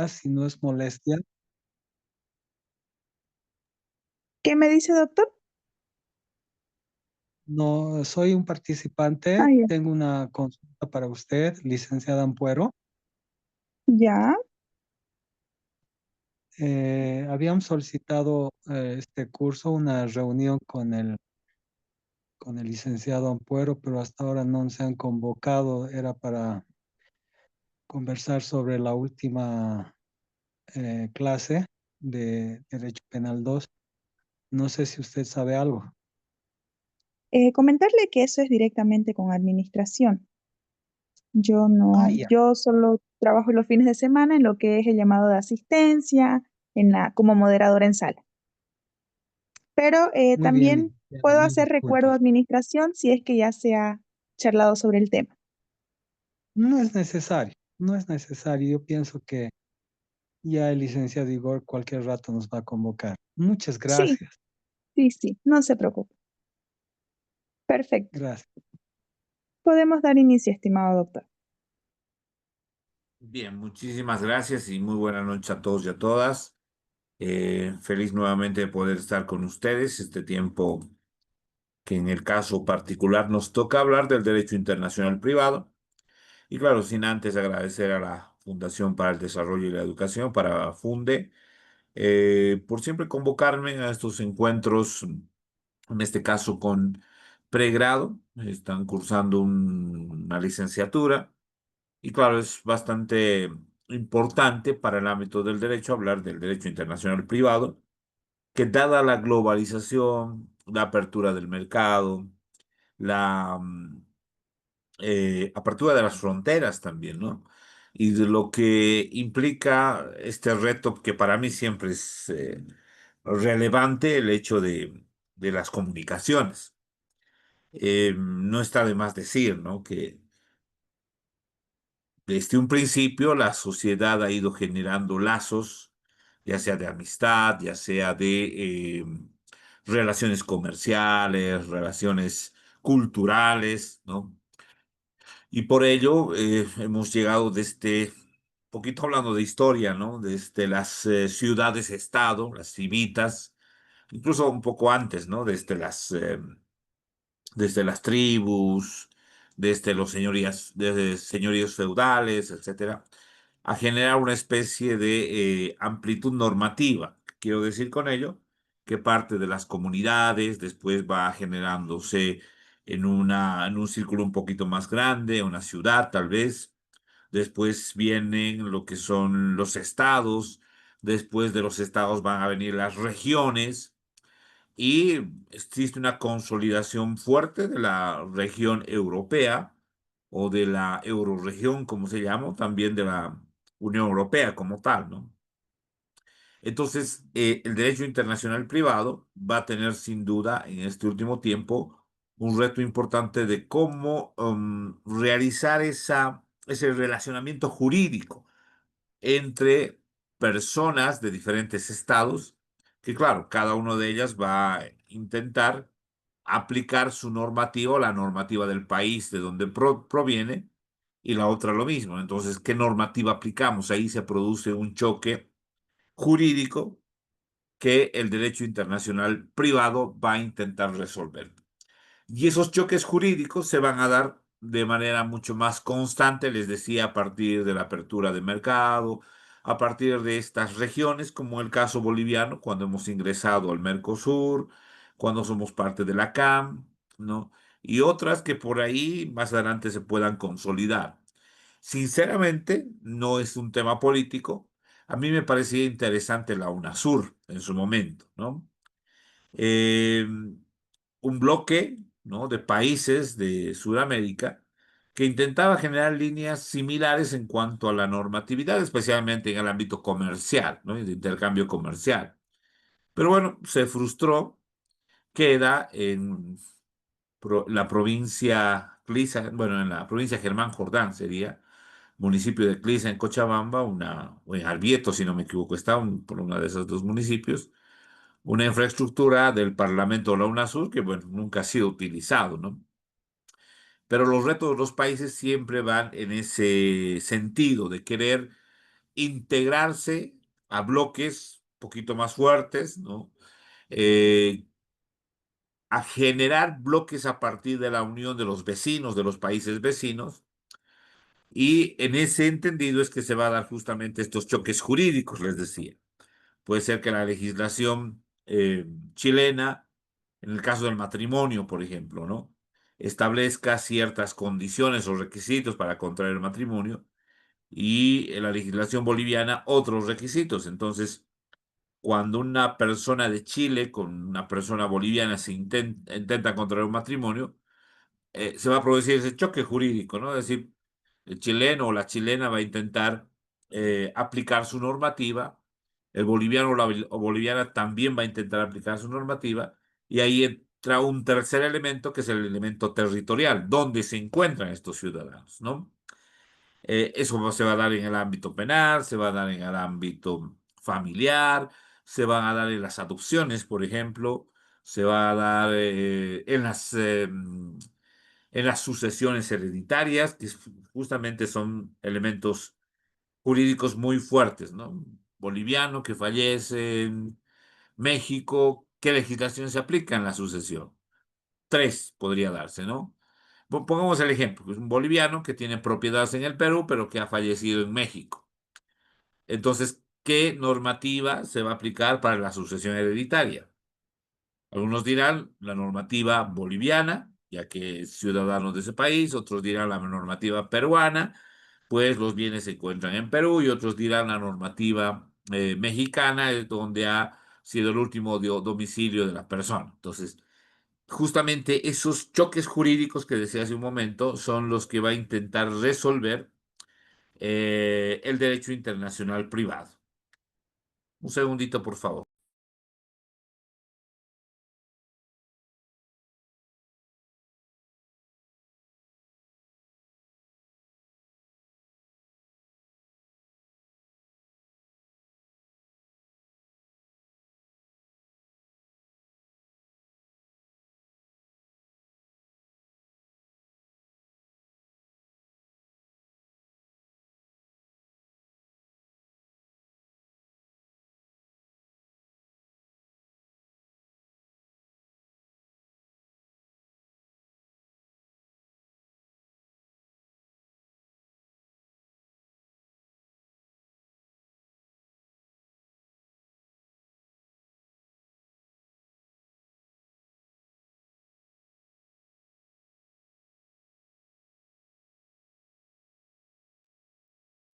Si no es molestia. ¿Qué me dice, doctor? No, soy un Ah, participante. ya. Tengo una consulta para usted, licenciada Ampuero. Ya. Habíamos solicitado este curso, una reunión con el licenciado Ampuero, pero hasta ahora no se han convocado. Era para conversar sobre la última clase de Derecho Penal 2. No sé si usted sabe algo. Comentarle que eso es directamente con administración. Yo Ah, no, ya. yo solo trabajo los fines de semana en lo que es el llamado de asistencia, como moderadora en sala. Pero Muy también bien. Ya, puedo mil hacer recuerdo a disculpas. administración si es que ya se ha charlado sobre el tema. No es necesario, no es necesario. Yo pienso que ya el licenciado Igor cualquier rato nos va a convocar. Muchas Sí, gracias. sí, sí, no se preocupe. Perfecto. Gracias. Podemos dar inicio, estimado doctor. Bien, muchísimas gracias y muy buena noche a todos y a todas. Feliz nuevamente de poder estar con ustedes este tiempo que en el caso particular nos toca hablar del derecho internacional privado. Y claro, sin antes agradecer a la Fundación para el Desarrollo y la Educación, para FUNDE, por siempre convocarme a estos encuentros, en este caso con pregrado. Están cursando una licenciatura. Y claro, es bastante importante para el ámbito del derecho hablar del derecho internacional privado, que dada la globalización, la apertura del mercado, la apertura de las fronteras también, ¿no? Y de lo que implica este reto que para mí siempre es relevante, el hecho de las comunicaciones. No está de más decir, ¿no? Que desde un principio, la sociedad ha ido generando lazos, ya sea de amistad, ya sea de relaciones comerciales, relaciones culturales, ¿no? Y por ello hemos llegado desde, poquito hablando de historia, ¿no? Desde las ciudades-estado, las civitas, incluso un poco antes, ¿no? Desde las tribus, desde los señorías, desde señoríos feudales, etcétera, a generar una especie de amplitud normativa. Quiero decir con ello que parte de las comunidades después va generándose en un círculo un poquito más grande, una ciudad tal vez. Después vienen lo que son los estados. Después de los estados van a venir las regiones y existe una consolidación fuerte de la región europea o de la eurorregión, como se llama, también de la Unión Europea como tal, ¿no? Entonces, el derecho internacional privado va a tener sin duda en este último tiempo un reto importante de cómo realizar ese relacionamiento jurídico entre personas de diferentes estados, que claro, cada una de ellas va a intentar aplicar su normativa o la normativa del país de donde proviene y la otra lo mismo. Entonces, ¿qué normativa aplicamos? Ahí se produce un choque jurídico que el derecho internacional privado va a intentar resolver. Y esos choques jurídicos se van a dar de manera mucho más constante, les decía, a partir de la apertura de mercado, a partir de estas regiones, como el caso boliviano, cuando hemos ingresado al Mercosur, cuando somos parte de la CAM, ¿no? Y otras que por ahí más adelante se puedan consolidar. Sinceramente, no es un tema político. A mí me parecía interesante la UNASUR en su momento, ¿no? Eh, un bloque, ¿no? de países de Sudamérica que intentaba generar líneas similares en cuanto a la normatividad, especialmente en el ámbito comercial, ¿no? y de intercambio comercial. Pero bueno, se frustró, queda en la provincia Clisa, bueno, en la provincia Germán Jordán sería, municipio de Clisa en Cochabamba, o en Albieto, si no me equivoco, está por uno de esos dos municipios, una infraestructura del Parlamento de la UNASUR que, bueno, nunca ha sido utilizado, ¿no? Pero los retos de los países siempre van en ese sentido de querer integrarse a bloques un poquito más fuertes, ¿no? Eh, a generar bloques a partir de la unión de los vecinos, de los países vecinos, y en ese entendido es que se va a dar justamente estos choques jurídicos, les decía. Puede ser que la legislación chilena, en el caso del matrimonio, por ejemplo, ¿no? Establezca ciertas condiciones o requisitos para contraer el matrimonio y en la legislación boliviana otros requisitos. Entonces, cuando una persona de Chile con una persona boliviana intenta contraer un matrimonio, se va a producir ese choque jurídico, ¿no? Es decir, el chileno o la chilena va a intentar aplicar su normativa, el boliviano o boliviana también va a intentar aplicar su normativa, y ahí entra un tercer elemento que es el elemento territorial, donde se encuentran estos ciudadanos, ¿no? Eso se va a dar en el ámbito penal, se va a dar en el ámbito familiar, se van a dar en las adopciones, por ejemplo, se va a dar en las sucesiones hereditarias, que justamente son elementos jurídicos muy fuertes, ¿no? Boliviano que fallece en México, ¿qué legislación se aplica en la sucesión? Tres podría darse, ¿no? Pongamos el ejemplo, es un boliviano que tiene propiedades en el Perú, pero que ha fallecido en México. Entonces, ¿qué normativa se va a aplicar para la sucesión hereditaria? Algunos dirán la normativa boliviana, ya que es ciudadano de ese país, otros dirán la normativa peruana, pues los bienes se encuentran en Perú, y otros dirán la normativa mexicana, es donde ha sido el último domicilio de la persona. Entonces, justamente esos choques jurídicos que decía hace un momento son los que va a intentar resolver el derecho internacional privado. Un segundito, por favor.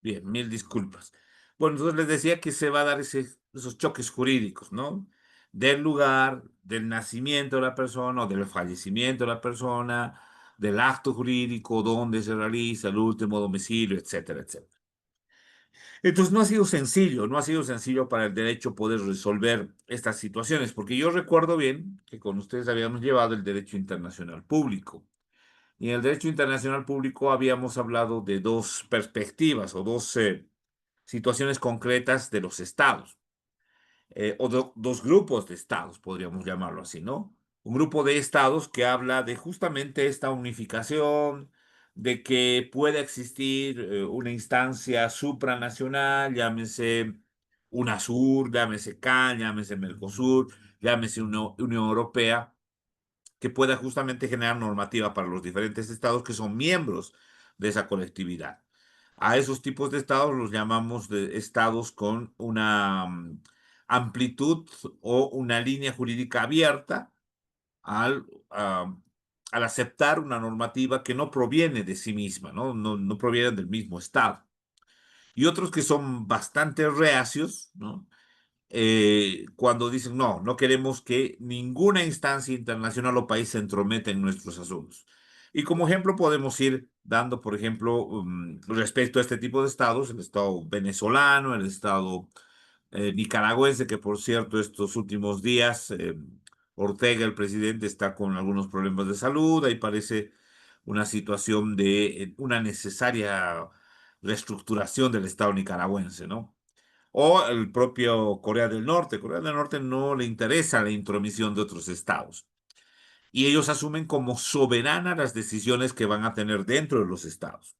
Bien, mil disculpas. Bueno, entonces les decía que se va a dar esos choques jurídicos, ¿no? Del lugar, del nacimiento de la persona o del fallecimiento de la persona, del acto jurídico, dónde se realiza, el último domicilio, etcétera, etcétera. Entonces no ha sido sencillo, no ha sido sencillo para el derecho poder resolver estas situaciones, porque yo recuerdo bien que con ustedes habíamos llevado el derecho internacional público. Y en el derecho internacional público habíamos hablado de dos perspectivas o dos situaciones concretas de los estados, dos grupos de estados, podríamos llamarlo así, ¿no? Un grupo de estados que habla de justamente esta unificación, de que pueda existir una instancia supranacional, llámese UNASUR, llámese CAN, llámese Mercosur, llámese Unión Europea, que pueda justamente generar normativa para los diferentes estados que son miembros de esa colectividad. A esos tipos de estados los llamamos de estados con una amplitud o una línea jurídica abierta al, al aceptar una normativa que no proviene de sí misma, ¿no? No proviene del mismo estado. Y otros que son bastante reacios, ¿no? Cuando dicen, no, no queremos que ninguna instancia internacional o país se entrometa en nuestros asuntos. Y como ejemplo podemos ir dando, por ejemplo, respecto a este tipo de estados, el estado venezolano, el estado nicaragüense, que por cierto estos últimos días Ortega, el presidente, está con algunos problemas de salud, ahí parece una situación de una necesaria reestructuración del estado nicaragüense, ¿no? O el propio Corea del Norte. Corea del Norte no le interesa la intromisión de otros estados. Y ellos asumen como soberanas las decisiones que van a tener dentro de los estados.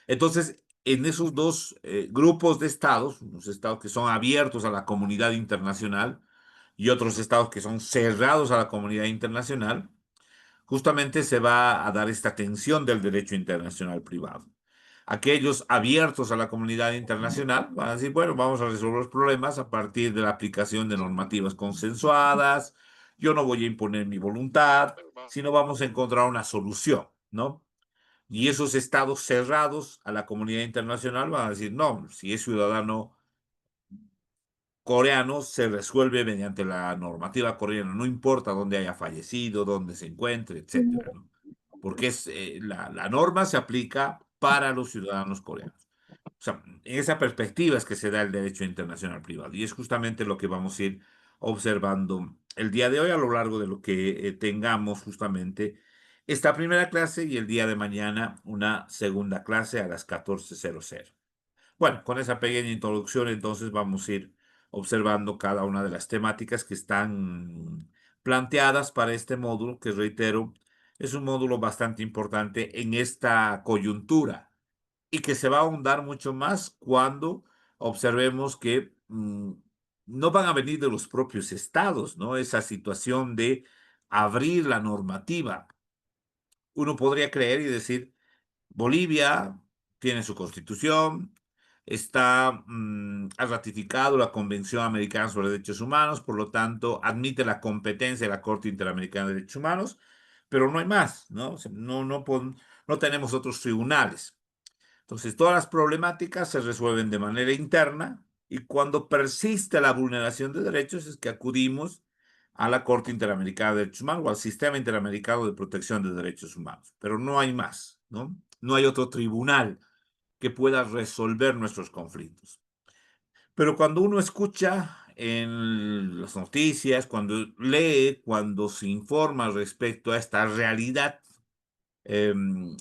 Entonces, en esos dos grupos de estados, unos estados que son abiertos a la comunidad internacional y otros estados que son cerrados a la comunidad internacional, justamente se va a dar esta tensión del derecho internacional privado. Aquellos abiertos a la comunidad internacional van a decir, bueno, vamos a resolver los problemas a partir de la aplicación de normativas consensuadas, yo no voy a imponer mi voluntad, sino vamos a encontrar una solución, ¿no? Y esos estados cerrados a la comunidad internacional van a decir, no, si es ciudadano coreano, se resuelve mediante la normativa coreana, no importa dónde haya fallecido, dónde se encuentre, etcétera, ¿no? Porque la norma se aplica para los ciudadanos coreanos. O sea, en esa perspectiva es que se da el derecho internacional privado. Y es justamente lo que vamos a ir observando el día de hoy a lo largo de lo que tengamos justamente esta primera clase y el día de mañana una segunda clase a las 14:00. Bueno, con esa pequeña introducción entonces vamos a ir observando cada una de las temáticas que están planteadas para este módulo, que reitero, es un módulo bastante importante en esta coyuntura y que se va a ahondar mucho más cuando observemos que no van a venir de los propios estados, ¿no? Esa situación de abrir la normativa. Uno podría creer y decir, Bolivia tiene su constitución, ha ratificado la Convención Americana sobre Derechos Humanos, por lo tanto, admite la competencia de la Corte Interamericana de Derechos Humanos, pero no hay más, ¿no? O sea, no tenemos otros tribunales. Entonces, todas las problemáticas se resuelven de manera interna y cuando persiste la vulneración de derechos es que acudimos a la Corte Interamericana de Derechos Humanos o al Sistema Interamericano de Protección de Derechos Humanos. Pero no hay más, ¿no? No hay otro tribunal que pueda resolver nuestros conflictos. Pero cuando uno escucha en las noticias, cuando lee, cuando se informa respecto a esta realidad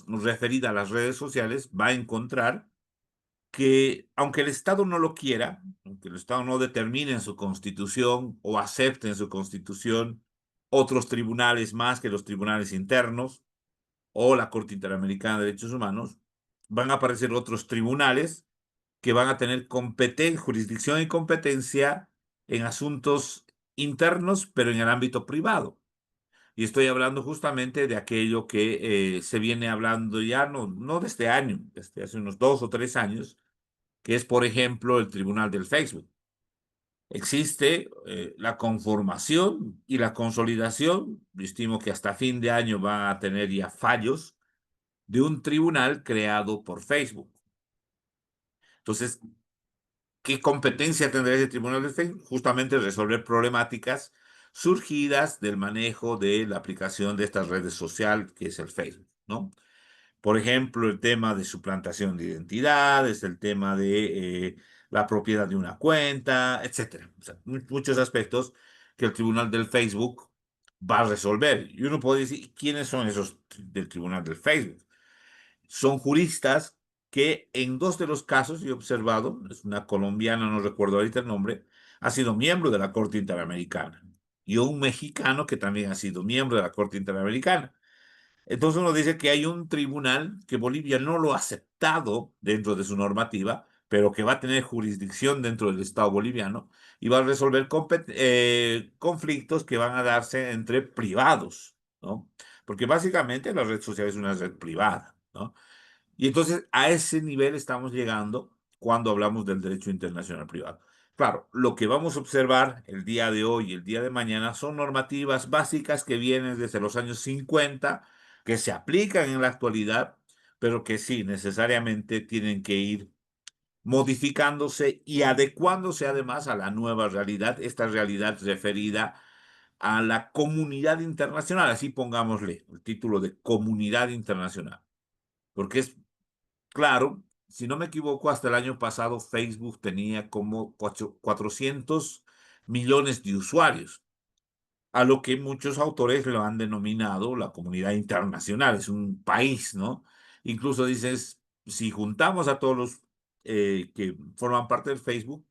referida a las redes sociales, va a encontrar que aunque el Estado no lo quiera, aunque el Estado no determine en su constitución o acepte en su constitución otros tribunales más que los tribunales internos o la Corte Interamericana de Derechos Humanos, van a aparecer otros tribunales que van a tener jurisdicción y competencia en asuntos internos, pero en el ámbito privado. Y estoy hablando justamente de aquello que se viene hablando ya, no de este año, desde hace unos 2 o 3 años, que es, por ejemplo, el Tribunal del Facebook. Existe la conformación y la consolidación, yo estimo que hasta fin de año va a tener ya fallos, de un tribunal creado por Facebook. Entonces, ¿qué competencia tendrá ese tribunal de Facebook? Justamente resolver problemáticas surgidas del manejo de la aplicación de esta red social que es el Facebook, ¿no? Por ejemplo, el tema de suplantación de identidades, el tema de la propiedad de una cuenta, etcétera. O sea, muchos aspectos que el tribunal del Facebook va a resolver. Y uno puede decir, ¿quiénes son esos del tribunal del Facebook? Son juristas que en dos de los casos he observado, es una colombiana, no recuerdo ahorita el nombre, ha sido miembro de la Corte Interamericana, y un mexicano que también ha sido miembro de la Corte Interamericana. Entonces uno dice que hay un tribunal que Bolivia no lo ha aceptado dentro de su normativa, pero que va a tener jurisdicción dentro del Estado boliviano y va a resolver conflictos que van a darse entre privados, ¿no? Porque básicamente la red social es una red privada, ¿no? Y entonces a ese nivel estamos llegando cuando hablamos del derecho internacional privado. Claro, lo que vamos a observar el día de hoy y el día de mañana son normativas básicas que vienen desde los años 50, que se aplican en la actualidad, pero que sí, necesariamente tienen que ir modificándose y adecuándose además a la nueva realidad, esta realidad referida a la comunidad internacional, así pongámosle el título de comunidad internacional, porque es claro, si no me equivoco, hasta el año pasado Facebook tenía como 400 millones de usuarios, a lo que muchos autores lo han denominado la comunidad internacional, es un país, ¿no? Incluso dices, si juntamos a todos los que forman parte del Facebook,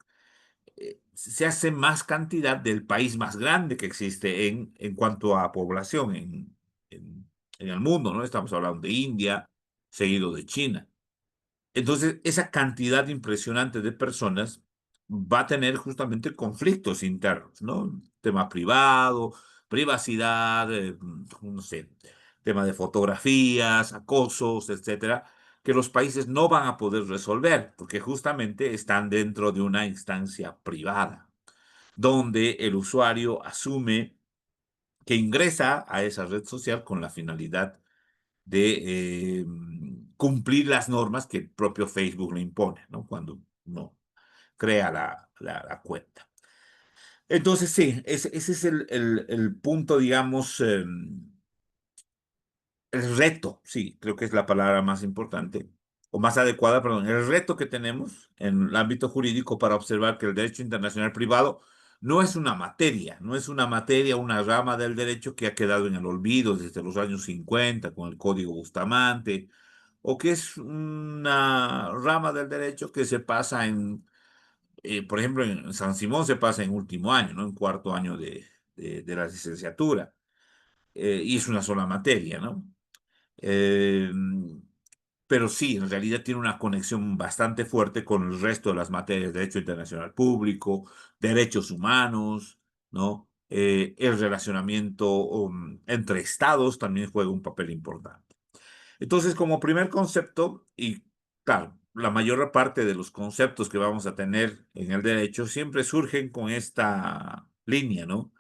se hace más cantidad del país más grande que existe en cuanto a población en el mundo, ¿no? Estamos hablando de India, seguido de China. Entonces, esa cantidad impresionante de personas va a tener justamente conflictos internos, ¿no? Tema privado, privacidad, no sé, tema de fotografías, acosos, etcétera, que los países no van a poder resolver porque justamente están dentro de una instancia privada, donde el usuario asume que ingresa a esa red social con la finalidad de cumplir las normas que el propio Facebook le impone, ¿no? Cuando uno crea la cuenta. Entonces, sí, ese es el punto, digamos, el reto, sí, creo que es la palabra más importante, o más adecuada, perdón, el reto que tenemos en el ámbito jurídico para observar que el derecho internacional privado no es una materia, no es una materia, una rama del derecho que ha quedado en el olvido desde los años 50 con el Código Bustamante, o que es una rama del derecho que se pasa por ejemplo, en San Simón se pasa en último año, ¿no? En cuarto año de la licenciatura, y es una sola materia, ¿no? Eh, pero sí, en realidad tiene una conexión bastante fuerte con el resto de las materias, derecho internacional público, derechos humanos, ¿no? El relacionamiento entre estados también juega un papel importante. Entonces, como primer concepto, y claro, la mayor parte de los conceptos que vamos a tener en el derecho siempre surgen con esta línea, ¿no?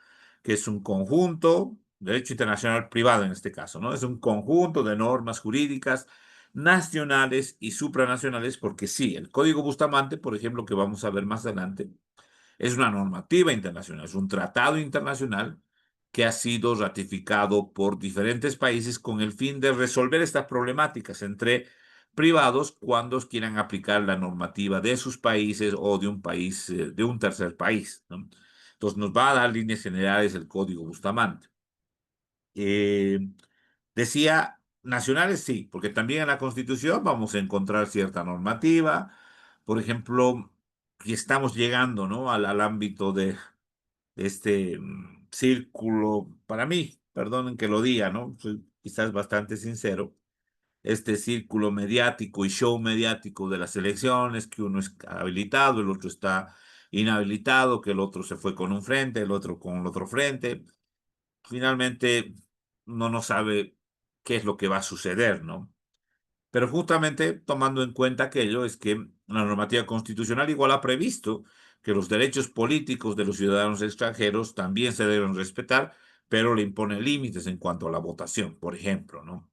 Que es un conjunto, derecho internacional privado en este caso, ¿no? Es un conjunto de normas jurídicas nacionales y supranacionales, porque sí, el Código Bustamante, por ejemplo, que vamos a ver más adelante, es una normativa internacional, es un tratado internacional que ha sido ratificado por diferentes países con el fin de resolver estas problemáticas entre privados cuando quieran aplicar la normativa de sus países o de un país, de un tercer país, ¿no? Entonces nos va a dar líneas generales el Código Bustamante. Eh, Decía nacionales, sí, porque también en la Constitución vamos a encontrar cierta normativa. Por ejemplo, y estamos llegando, ¿no? Al ámbito de este círculo, para mí, perdonen que lo diga, ¿no? Soy quizás bastante sincero, este círculo mediático y show mediático de las elecciones, que uno es habilitado, el otro está inhabilitado, que el otro se fue con un frente, el otro con el otro frente. Finalmente, uno no sabe qué es lo que va a suceder, ¿no? Pero justamente tomando en cuenta aquello es que la normativa constitucional igual ha previsto que los derechos políticos de los ciudadanos extranjeros también se deben respetar, pero le impone límites en cuanto a la votación, por ejemplo, ¿no?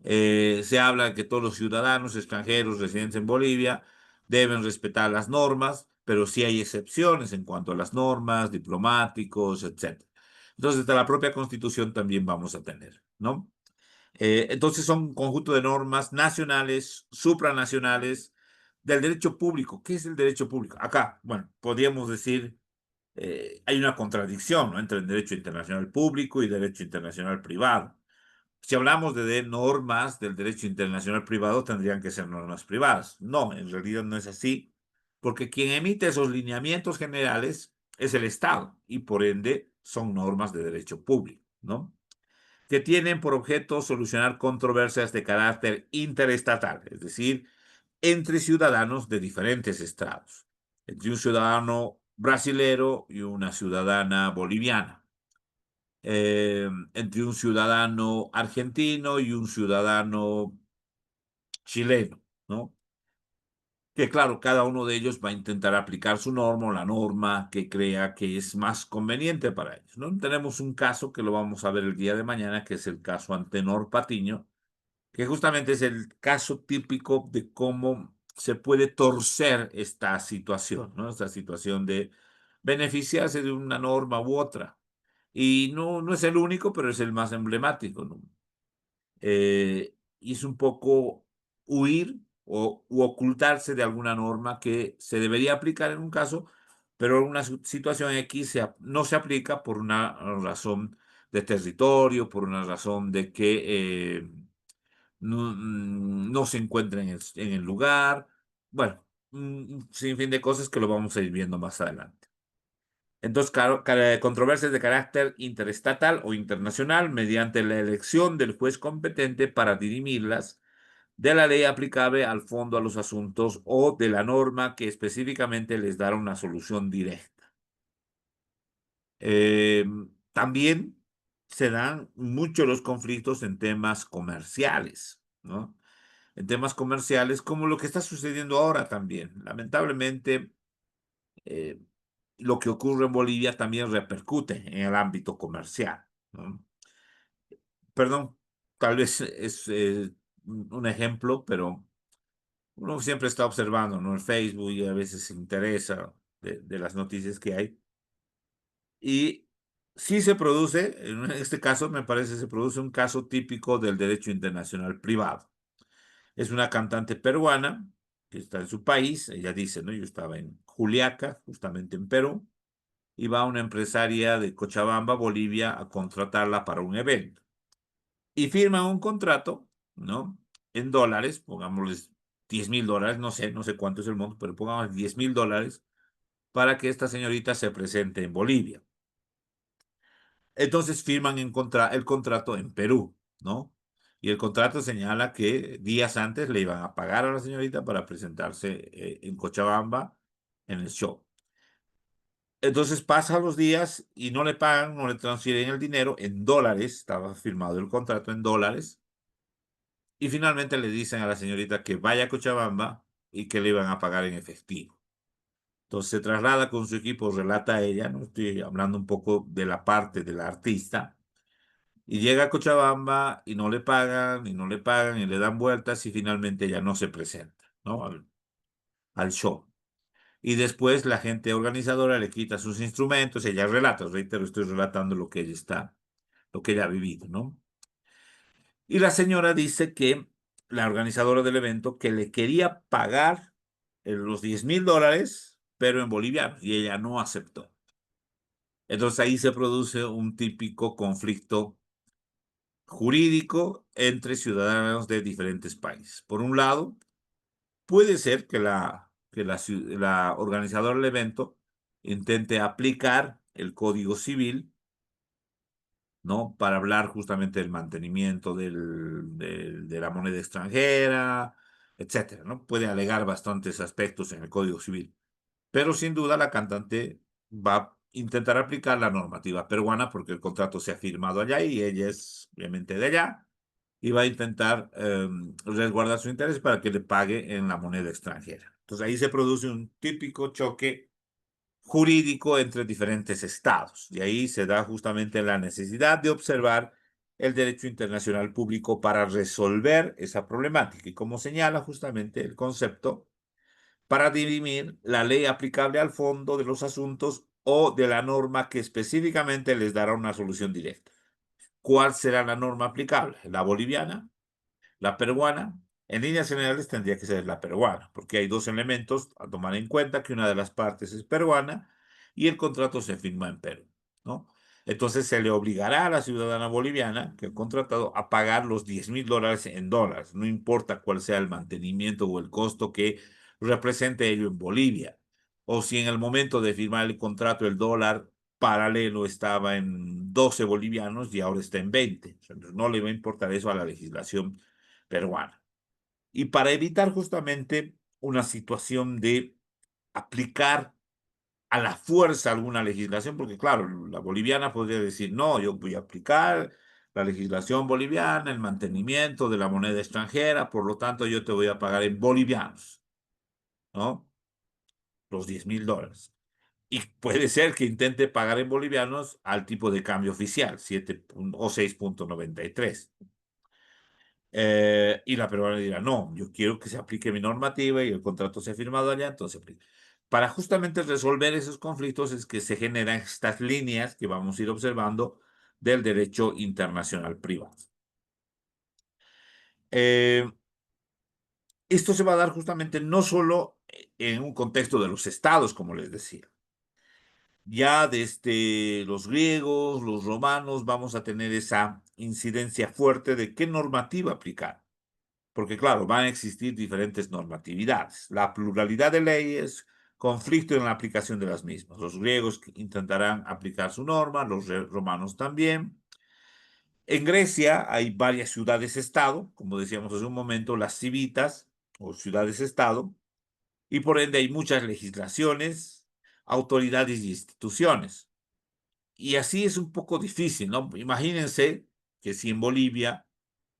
Se habla de que todos los ciudadanos extranjeros residentes en Bolivia deben respetar las normas, pero sí hay excepciones en cuanto a las normas, diplomáticos, etcétera. Entonces, hasta la propia Constitución también vamos a tener, ¿no? Entonces son un conjunto de normas nacionales, supranacionales, del derecho público. ¿Qué es el derecho público? Acá, bueno, podríamos decir, hay una contradicción, ¿no? Entre el derecho internacional público y derecho internacional privado. Si hablamos de normas del derecho internacional privado, tendrían que ser normas privadas. No, en realidad no es así, porque quien emite esos lineamientos generales es el Estado y por ende son normas de derecho público, ¿no? Que tienen por objeto solucionar controversias de carácter interestatal, es decir, entre ciudadanos de diferentes estados, entre un ciudadano brasilero y una ciudadana boliviana, entre un ciudadano argentino y un ciudadano chileno, ¿no? Que claro, cada uno de ellos va a intentar aplicar su norma o la norma que crea que es más conveniente para ellos, ¿no? Tenemos un caso que lo vamos a ver el día de mañana, que es el caso Antenor Patiño, que justamente es el caso típico de cómo se puede torcer esta situación, ¿no? Esta situación de beneficiarse de una norma u otra. Y no es el único, pero es el más emblemático, ¿no? Y es un poco huir u ocultarse de alguna norma que se debería aplicar en un caso, pero en una situación X no se aplica por una razón de territorio, por una razón de que no se encuentra en el lugar. Bueno, un sinfín de cosas que lo vamos a ir viendo más adelante. Entonces, claro, controversias de carácter interestatal o internacional mediante la elección del juez competente para dirimirlas de la ley aplicable al fondo a los asuntos o de la norma que específicamente les dará una solución directa. También se dan mucho los conflictos en temas comerciales, ¿no? En temas comerciales, como lo que está sucediendo ahora también. Lamentablemente, eh, lo que ocurre en Bolivia también repercute en el ámbito comercial, ¿no? Perdón, tal vez es un ejemplo, pero uno siempre está observando, ¿no? El Facebook y a veces se interesa de las noticias que hay. Y sí se produce, en este caso me parece, se produce un caso típico del derecho internacional privado. Es una cantante peruana que está en su país, ella dice, ¿no? Yo estaba en Juliaca, justamente en Perú, y va una empresaria de Cochabamba, Bolivia, a contratarla para un evento. Y firman un contrato, ¿no? En dólares, pongámosles $10,000, no sé cuánto es el monto, pero pongamos $10,000 para que esta señorita se presente en Bolivia. Entonces firman el contrato en Perú, ¿no? Y el contrato señala que días antes le iban a pagar a la señorita para presentarse en Cochabamba en el show. Entonces pasan los días y no le pagan, no le transfieren el dinero en dólares, estaba firmado el contrato en dólares, y finalmente le dicen a la señorita que vaya a Cochabamba y que le iban a pagar en efectivo. Entonces se traslada con su equipo, relata ella, no estoy hablando un poco de la parte de la artista, y llega a Cochabamba y no le pagan, y no le pagan, y le dan vueltas, y finalmente ella no se presenta, ¿no? Al show. Y después la gente organizadora le quita sus instrumentos, ella relata, reitero, estoy relatando lo que ella ha vivido, ¿no? Y la señora dice que la organizadora del evento que le quería pagar los $10,000, pero en bolivianos, y ella no aceptó. Entonces ahí se produce un típico conflicto jurídico entre ciudadanos de diferentes países. Por un lado, puede ser que la organizadora del evento intente aplicar el Código Civil, ¿no? Para hablar justamente del mantenimiento de la moneda extranjera, etcétera, ¿no? Puede alegar bastantes aspectos en el Código Civil, pero sin duda la cantante va a intentar aplicar la normativa peruana porque el contrato se ha firmado allá y ella es obviamente de allá y va a intentar resguardar su interés para que le pague en la moneda extranjera. Entonces ahí se produce un típico choque jurídico entre diferentes estados. Y ahí se da justamente la necesidad de observar el derecho internacional público para resolver esa problemática. Y como señala justamente el concepto, para dirimir la ley aplicable al fondo de los asuntos o de la norma que específicamente les dará una solución directa. ¿Cuál será la norma aplicable? ¿La boliviana? La peruana, en líneas generales, tendría que ser la peruana, porque hay dos elementos a tomar en cuenta, que una de las partes es peruana y el contrato se firma en Perú, ¿no? Entonces se le obligará a la ciudadana boliviana que ha contratado a pagar los $10,000 en dólares, no importa cuál sea el mantenimiento o el costo que represente ello en Bolivia. O si en el momento de firmar el contrato el dólar paralelo estaba en 12 bolivianos y ahora está en 20. Entonces, no le va a importar eso a la legislación peruana. Y para evitar justamente una situación de aplicar a la fuerza alguna legislación, porque claro, la boliviana podría decir, no, yo voy a aplicar la legislación boliviana, el mantenimiento de la moneda extranjera, por lo tanto yo te voy a pagar en bolivianos, ¿no? Los $10,000. Y puede ser que intente pagar en bolivianos al tipo de cambio oficial, 7 o 6,93. Y la peruana dirá, no, yo quiero que se aplique mi normativa y el contrato se ha firmado allá, entonces aplica. Para justamente resolver esos conflictos es que se generan estas líneas que vamos a ir observando del derecho internacional privado. Eh, Esto se va a dar justamente no solo en un contexto de los estados, como les decía. Ya desde los griegos, los romanos, vamos a tener esa incidencia fuerte de qué normativa aplicar. Porque claro, van a existir diferentes normatividades, la pluralidad de leyes, conflicto en la aplicación de las mismas. Los griegos intentarán aplicar su norma, los romanos también. En Grecia hay varias ciudades-estado, como decíamos hace un momento, las civitas o ciudades-estado, y por ende hay muchas legislaciones, autoridades y instituciones. Y así es un poco difícil, ¿no? Imagínense que si en Bolivia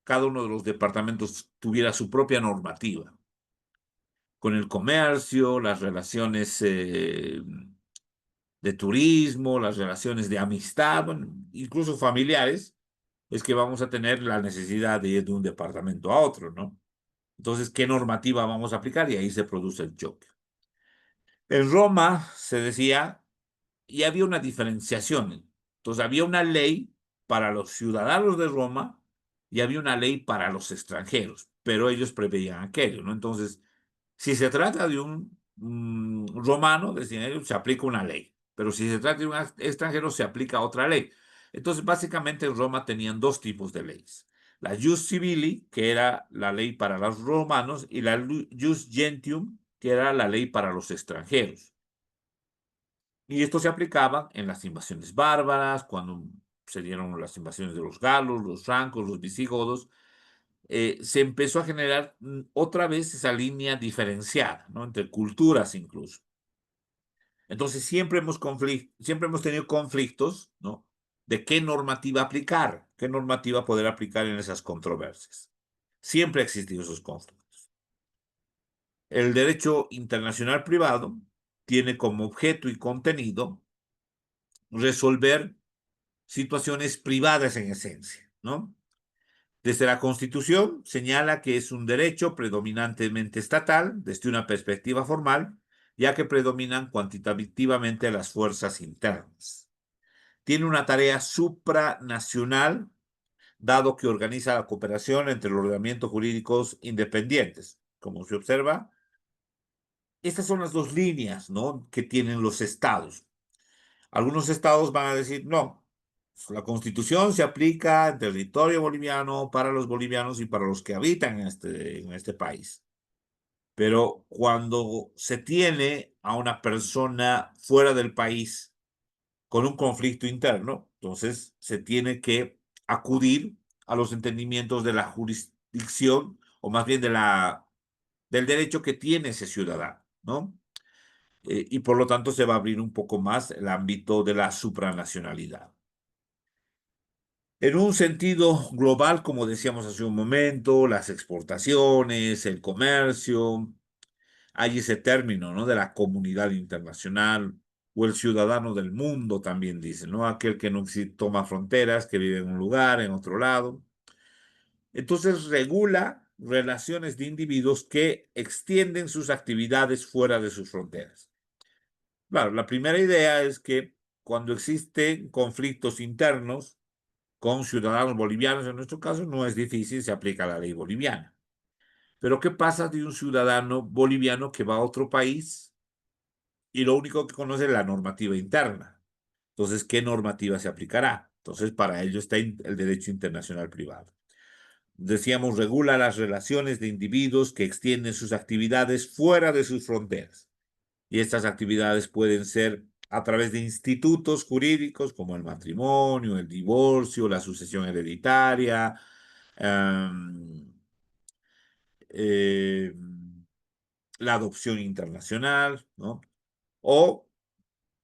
cada uno de los departamentos tuviera su propia normativa, con el comercio, las relaciones de turismo, las relaciones de amistad, bueno, incluso familiares, es que vamos a tener la necesidad de ir de un departamento a otro, ¿no? Entonces, ¿qué normativa vamos a aplicar? Y ahí se produce el choque. En Roma se decía, y había una diferenciación. Entonces, había una ley para los ciudadanos de Roma y había una ley para los extranjeros, pero ellos preveían aquello, ¿no? Entonces, si se trata de un romano, decían ellos, se aplica una ley, pero si se trata de un extranjero, se aplica otra ley. Entonces, básicamente en Roma tenían dos tipos de leyes. La Jus Civili, que era la ley para los romanos, y la Jus Gentium, que era la ley para los extranjeros. Y esto se aplicaba en las invasiones bárbaras, cuando se dieron las invasiones de los galos, los francos, los visigodos, se empezó a generar otra vez esa línea diferenciada, ¿no? Entre culturas incluso. Entonces siempre hemos tenido conflictos, ¿no? De qué normativa aplicar, qué normativa poder aplicar en esas controversias. Siempre ha existido esos conflictos. El derecho internacional privado tiene como objeto y contenido resolver situaciones privadas en esencia, ¿no? Desde la Constitución señala que es un derecho predominantemente estatal desde una perspectiva formal, ya que predominan cuantitativamente las fuerzas internas. Tiene una tarea supranacional, dado que organiza la cooperación entre los ordenamientos jurídicos independientes. Como se observa, estas son las dos líneas, ¿no?, que tienen los estados. Algunos estados van a decir, no, la Constitución se aplica en territorio boliviano para los bolivianos y para los que habitan en este país. Pero cuando se tiene a una persona fuera del país con un conflicto interno, entonces se tiene que acudir a los entendimientos de la jurisdicción, o más bien del derecho que tiene ese ciudadano, ¿no? Y por lo tanto se va a abrir un poco más el ámbito de la supranacionalidad. En un sentido global, como decíamos hace un momento, las exportaciones, el comercio, hay ese término, ¿no?, de la comunidad internacional o el ciudadano del mundo también dicen, ¿no? Aquel que no toma fronteras, que vive en un lugar, en otro lado. Entonces regula relaciones de individuos que extienden sus actividades fuera de sus fronteras. Claro, la primera idea es que cuando existen conflictos internos con ciudadanos bolivianos, en nuestro caso, no es difícil, se aplica la ley boliviana. Pero ¿qué pasa de un ciudadano boliviano que va a otro país y lo único que conoce es la normativa interna? Entonces, ¿qué normativa se aplicará? Entonces, para ello está el derecho internacional privado. Decíamos, regula las relaciones de individuos que extienden sus actividades fuera de sus fronteras. Y estas actividades pueden ser a través de institutos jurídicos como el matrimonio, el divorcio, la sucesión hereditaria, eh, la adopción internacional, ¿no? O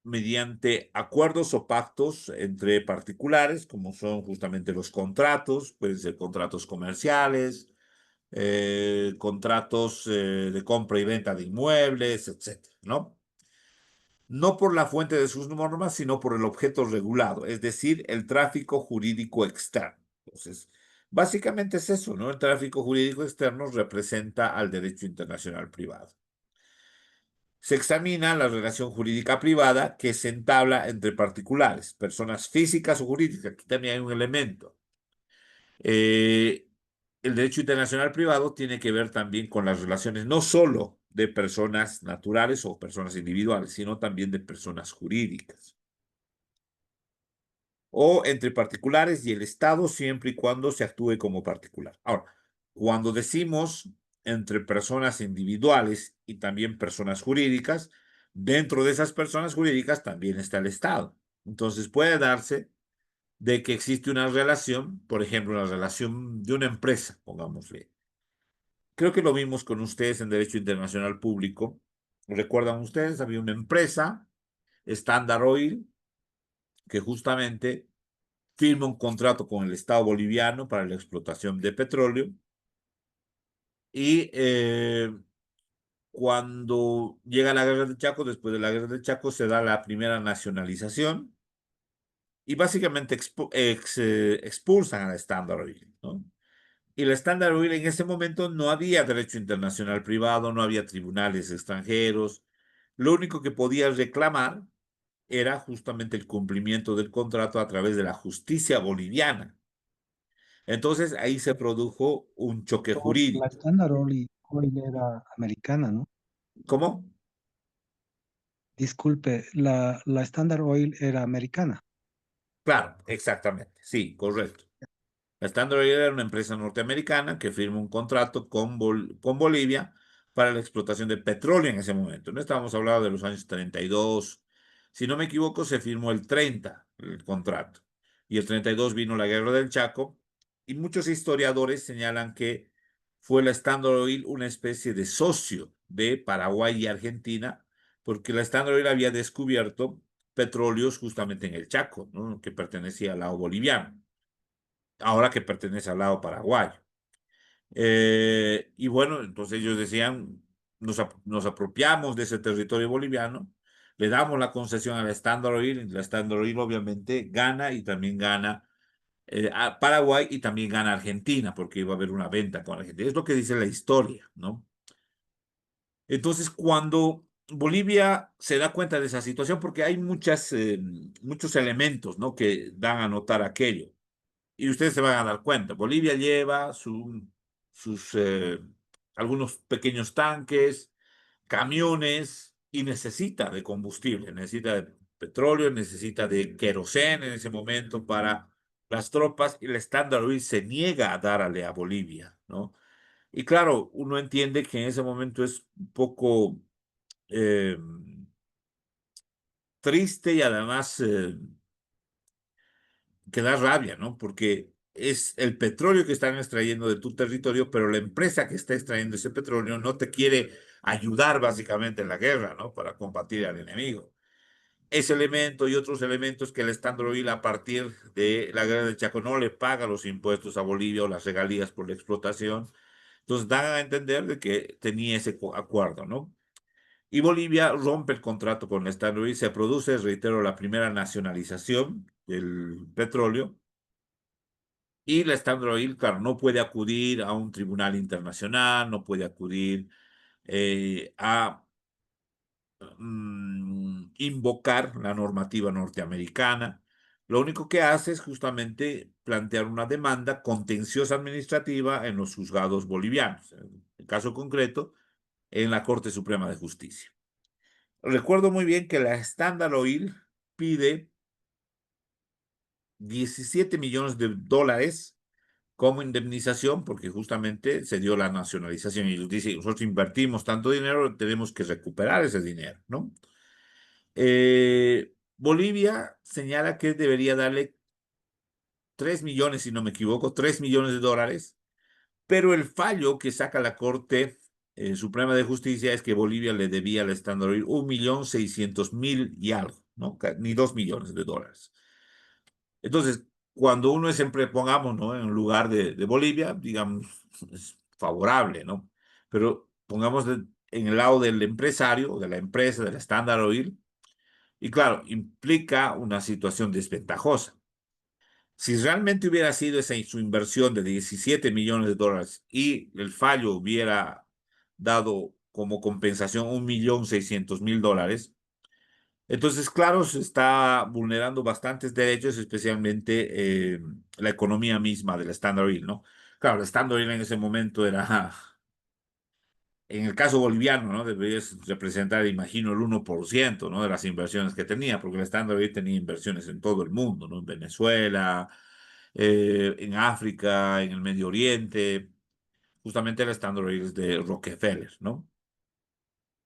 mediante acuerdos o pactos entre particulares, como son justamente los contratos, pueden ser contratos comerciales, contratos de compra y venta de inmuebles, etcétera, ¿no? No por la fuente de sus normas, sino por el objeto regulado, es decir, el tráfico jurídico externo. Entonces, básicamente es eso, ¿no? El tráfico jurídico externo representa al derecho internacional privado. Se examina la relación jurídica privada que se entabla entre particulares, personas físicas o jurídicas. Aquí también hay un elemento. El derecho internacional privado tiene que ver también con las relaciones no solo de personas naturales o personas individuales, sino también de personas jurídicas. O entre particulares y el Estado, siempre y cuando se actúe como particular. Ahora, cuando decimos entre personas individuales y también personas jurídicas, dentro de esas personas jurídicas también está el Estado. Entonces puede darse de que existe una relación, por ejemplo, una relación de una empresa, pongámosle. Creo que lo vimos con ustedes en Derecho Internacional Público. ¿Recuerdan ustedes? Había una empresa, Standard Oil, que justamente firma un contrato con el Estado boliviano para la explotación de petróleo y cuando llega la guerra del Chaco, después de la guerra del Chaco, se da la primera nacionalización y básicamente expulsan a la Standard Oil, ¿no? Y la Standard Oil en ese momento no había derecho internacional privado, no había tribunales extranjeros. Lo único que podía reclamar era justamente el cumplimiento del contrato a través de la justicia boliviana. Entonces ahí se produjo un choque La jurídico. Standard Oil era americana, ¿no? ¿Cómo? Disculpe, la Standard Oil era americana. Claro, exactamente. Sí, correcto. La Standard Oil era una empresa norteamericana que firma un contrato con Bolivia para la explotación de petróleo en ese momento. No estábamos hablando de los años 32. Si no me equivoco, se firmó el 30 el contrato. Y el 32 vino la guerra del Chaco. Y muchos historiadores señalan que fue la Standard Oil una especie de socio de Paraguay y Argentina, porque la Standard Oil había descubierto petróleos justamente en el Chaco, ¿no? Que pertenecía al lado boliviano, ahora que pertenece al lado paraguayo. Y bueno, entonces ellos decían, nos apropiamos de ese territorio boliviano, le damos la concesión a la Standard Oil, y la Standard Oil obviamente gana y también gana a Paraguay y también gana Argentina, porque iba a haber una venta con Argentina. Es lo que dice la historia, ¿no? Entonces, cuando Bolivia se da cuenta de esa situación, porque hay muchos elementos, ¿no? Que dan a notar aquello. Y ustedes se van a dar cuenta, Bolivia lleva sus algunos pequeños tanques, camiones y necesita de combustible, necesita de petróleo, necesita de queroseno en ese momento para las tropas y el Standard Oil se niega a darle a Bolivia, ¿no? Y claro, uno entiende que en ese momento es un poco eh, triste y además que da rabia, ¿no? Porque es el petróleo que están extrayendo de tu territorio, pero la empresa que está extrayendo ese petróleo no te quiere ayudar básicamente en la guerra, ¿no? Para combatir al enemigo. Ese elemento y otros elementos que el Standard Oil a partir de la guerra del Chaco no le paga los impuestos a Bolivia o las regalías por la explotación. Entonces dan a entender de que tenía ese acuerdo, ¿no? Y Bolivia rompe el contrato con el Standard Oil, se produce, reitero, la primera nacionalización del petróleo. Y la Standard Oil, claro, no puede acudir a un tribunal internacional, no puede acudir a invocar la normativa norteamericana. Lo único que hace es justamente plantear una demanda contenciosa administrativa en los juzgados bolivianos. En el caso concreto, en la Corte Suprema de Justicia. Recuerdo muy bien que la Standard Oil pide 17 millones de dólares como indemnización, porque justamente se dio la nacionalización y dice, nosotros invertimos tanto dinero, tenemos que recuperar ese dinero, ¿no? Bolivia señala que debería darle 3 millones, si no me equivoco, 3 millones de dólares, pero el fallo que saca la Corte Suprema de Justicia es que Bolivia le debía al Standard Oil 1.600.000 y algo, ¿no? Ni 2 millones de dólares. Entonces, cuando uno es pongamos, ¿no? En lugar de Bolivia, digamos, es favorable, ¿no? Pero pongamos en el lado del empresario, de la empresa, del Standard Oil, y claro, implica una situación desventajosa. Si realmente hubiera sido esa su inversión de 17 millones de dólares y el fallo hubiera dado como compensación 1.600.000 dólares, entonces, claro, se está vulnerando bastantes derechos, especialmente la economía misma del Standard Oil, ¿no? Claro, el Standard Oil en ese momento era, en el caso boliviano, ¿no? Debería representar, imagino, el 1%, ¿no? De las inversiones que tenía, porque el Standard Oil tenía inversiones en todo el mundo, ¿no? En Venezuela, en África, en el Medio Oriente. Justamente el Standard Oil es de Rockefeller, ¿no?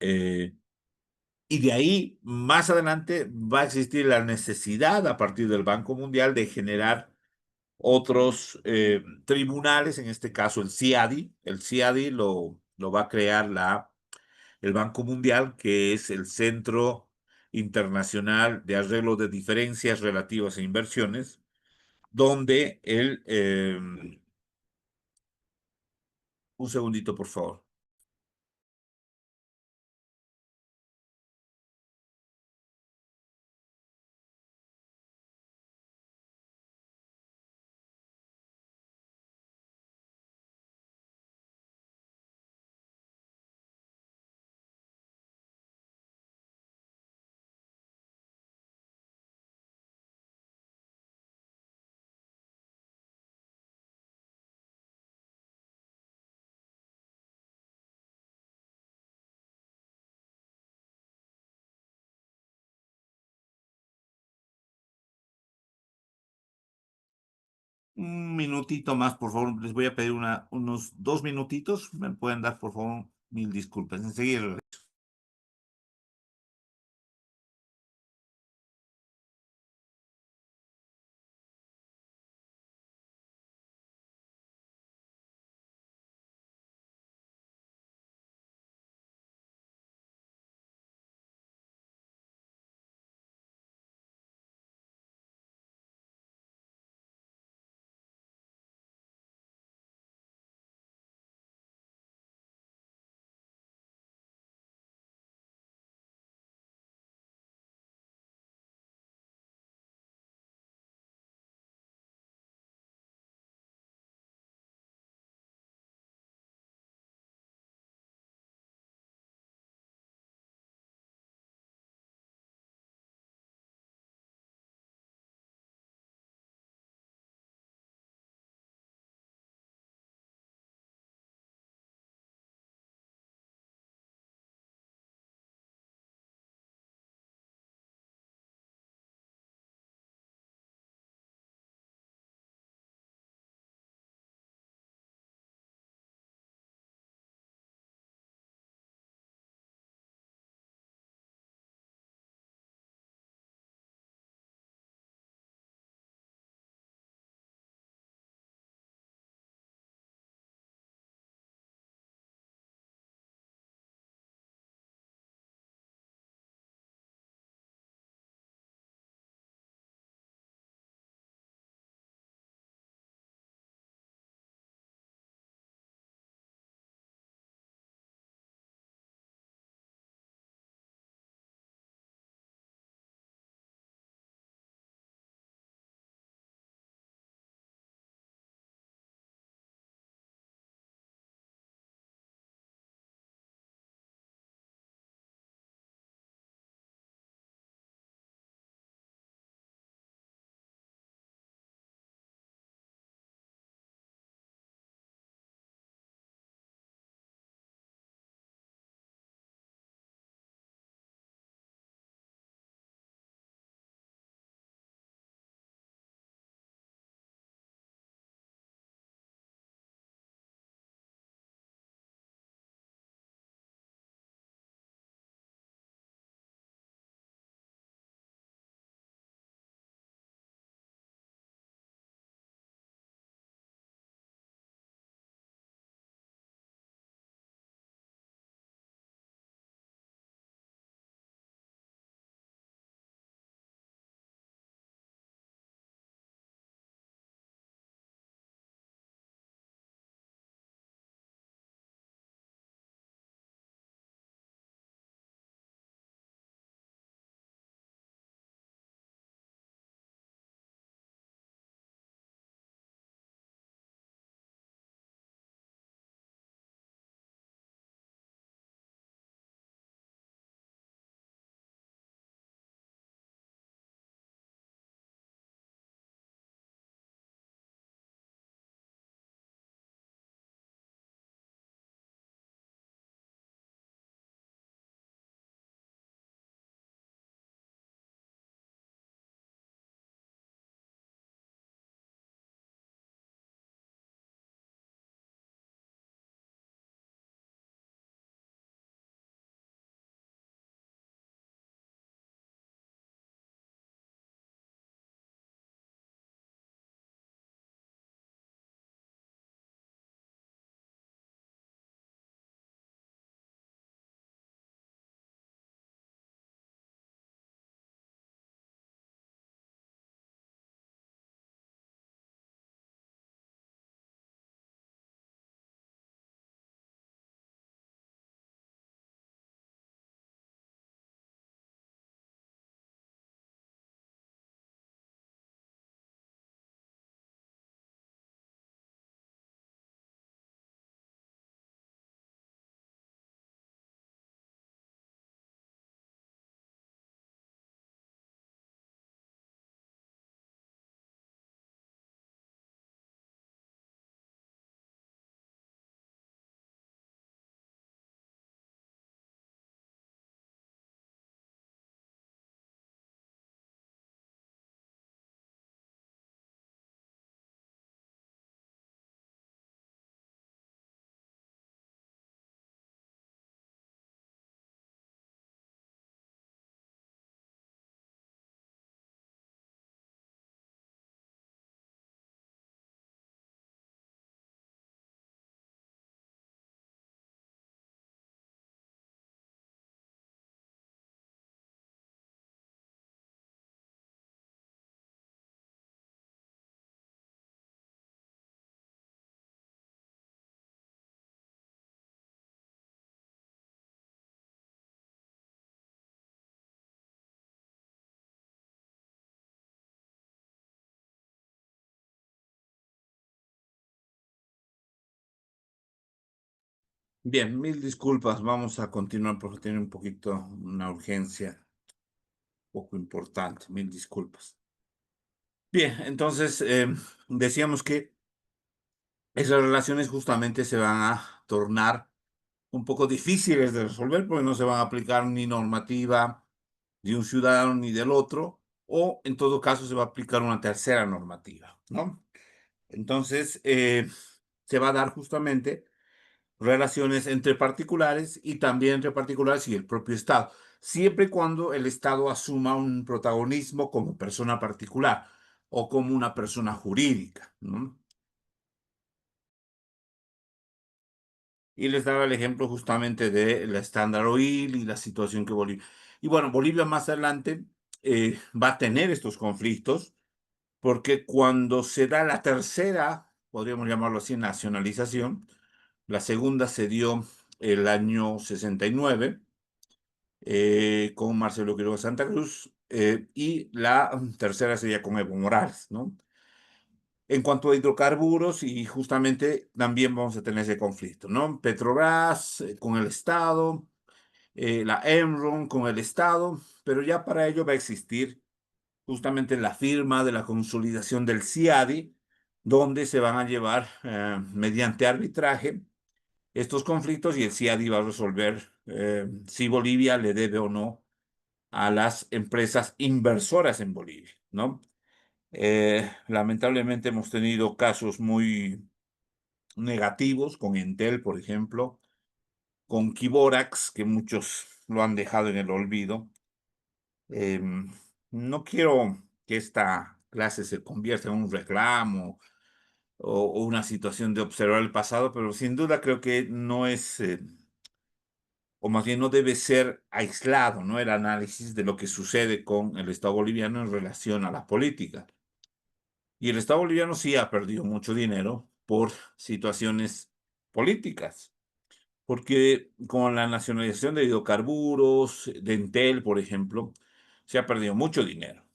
Eh, Y de ahí, más adelante, va a existir la necesidad a partir del Banco Mundial de generar otros tribunales, en este caso el CIADI. El CIADI lo va a crear el Banco Mundial, que es el Centro Internacional de Arreglo de Diferencias Relativas a Inversiones, donde un segundito, por favor. Un minutito más, por favor. Les voy a pedir unos 2 minutitos. ¿Me pueden dar, por favor? Mil disculpas. Enseguida. Bien, mil disculpas. Vamos a continuar porque tiene un poquito una urgencia poco importante. Mil disculpas. Bien, entonces decíamos que esas relaciones justamente se van a tornar un poco difíciles de resolver porque no se van a aplicar ni normativa de un ciudadano ni del otro, o en todo caso se va a aplicar una tercera normativa, ¿no? Entonces, se va a dar justamente relaciones entre particulares y también entre particulares y el propio Estado, siempre y cuando el Estado asuma un protagonismo como persona particular o como una persona jurídica, ¿no? Y les daba el ejemplo justamente de la Standard Oil y la situación que Bolivia. Y bueno, Bolivia más adelante va a tener estos conflictos porque cuando se da la tercera, podríamos llamarlo así, nacionalización, la segunda se dio el año 69 con Marcelo Quiroga Santa Cruz y la tercera sería con Evo Morales, ¿no? En cuanto a hidrocarburos, y justamente también vamos a tener ese conflicto, ¿no? Petrobras con el Estado, la Enron con el Estado, pero ya para ello va a existir justamente la firma de la consolidación del CIADI, donde se van a llevar mediante arbitraje estos conflictos y el CIADI va a resolver si Bolivia le debe o no a las empresas inversoras en Bolivia, ¿no? Lamentablemente hemos tenido casos muy negativos con Entel, por ejemplo, con Kiborax, que muchos lo han dejado en el olvido. No quiero que esta clase se convierta en un reclamo o una situación de observar el pasado, pero sin duda creo que no es, o más bien no debe ser aislado, ¿no? El análisis de lo que sucede con el Estado boliviano en relación a la política. Y el Estado boliviano sí ha perdido mucho dinero por situaciones políticas, porque con la nacionalización de hidrocarburos, de Entel, por ejemplo, se ha perdido mucho dinero,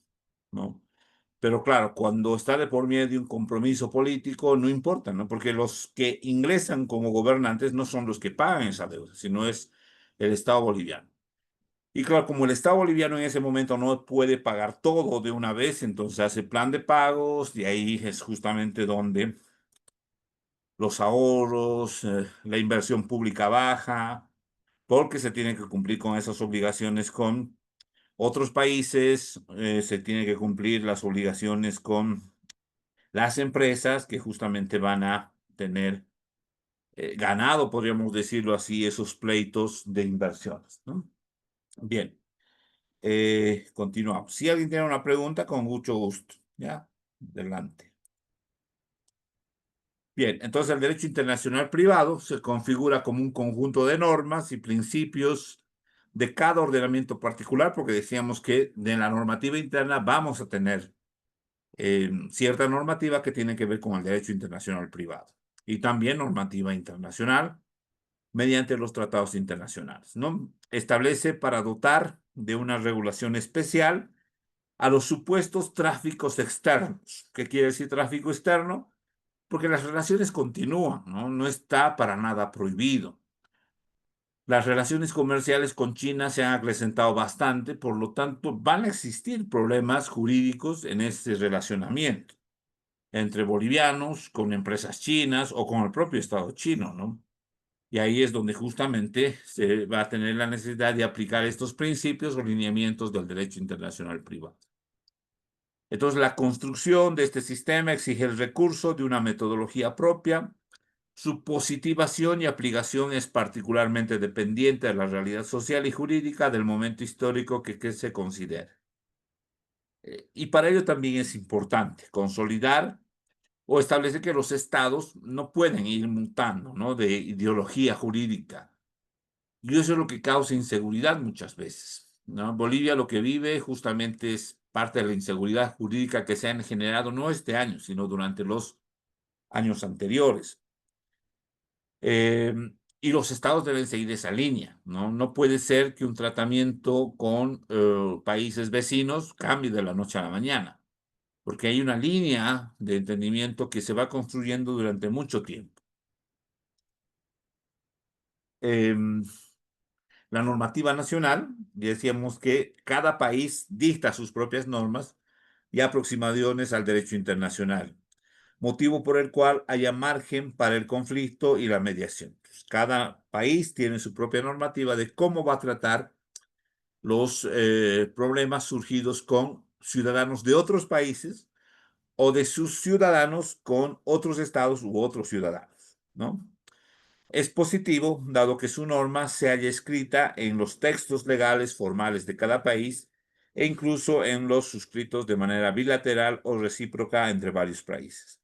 ¿no? Pero claro, cuando está de por medio de un compromiso político, no importa, ¿no? Porque los que ingresan como gobernantes no son los que pagan esa deuda, sino es el Estado boliviano. Y claro, como el Estado boliviano en ese momento no puede pagar todo de una vez, entonces hace plan de pagos, y ahí es justamente donde los ahorros, la inversión pública baja, porque se tiene que cumplir con esas obligaciones con otros países, se tiene que cumplir las obligaciones con las empresas que justamente van a tener ganado, podríamos decirlo así, esos pleitos de inversiones, ¿no? Bien. Continuamos. Si alguien tiene una pregunta, con mucho gusto. ¿Ya? Adelante. Bien, entonces el derecho internacional privado se configura como un conjunto de normas y principios de cada ordenamiento particular, porque decíamos que de la normativa interna vamos a tener cierta normativa que tiene que ver con el derecho internacional privado y también normativa internacional mediante los tratados internacionales, ¿no? Establece para dotar de una regulación especial a los supuestos tráficos externos. ¿Qué quiere decir tráfico externo? Porque las relaciones continúan, ¿no? No está para nada prohibido. Las relaciones comerciales con China se han acrecentado bastante, por lo tanto, van a existir problemas jurídicos en este relacionamiento entre bolivianos, con empresas chinas o con el propio Estado chino, ¿no? Y ahí es donde justamente se va a tener la necesidad de aplicar estos principios o lineamientos del derecho internacional privado. Entonces, la construcción de este sistema exige el recurso de una metodología propia. Su positivación y aplicación es particularmente dependiente de la realidad social y jurídica del momento histórico que se considera. Y para ello también es importante consolidar o establecer que los estados no pueden ir mutando, ¿no? De ideología jurídica. Y eso es lo que causa inseguridad muchas veces, ¿no? Bolivia lo que vive justamente es parte de la inseguridad jurídica que se han generado no este año, sino durante los años anteriores. Y los estados deben seguir esa línea, ¿no? No puede ser que un tratamiento con países vecinos cambie de la noche a la mañana, porque hay una línea de entendimiento que se va construyendo durante mucho tiempo. la normativa nacional, y decíamos que cada país dicta sus propias normas y aproximaciones al derecho internacional, motivo por el cual haya margen para el conflicto y la mediación. Pues, cada país tiene su propia normativa de cómo va a tratar los problemas surgidos con ciudadanos de otros países o de sus ciudadanos con otros estados u otros ciudadanos, ¿no? Es positivo, dado que su norma se haya escrita en los textos legales formales de cada país e incluso en los suscritos de manera bilateral o recíproca entre varios países.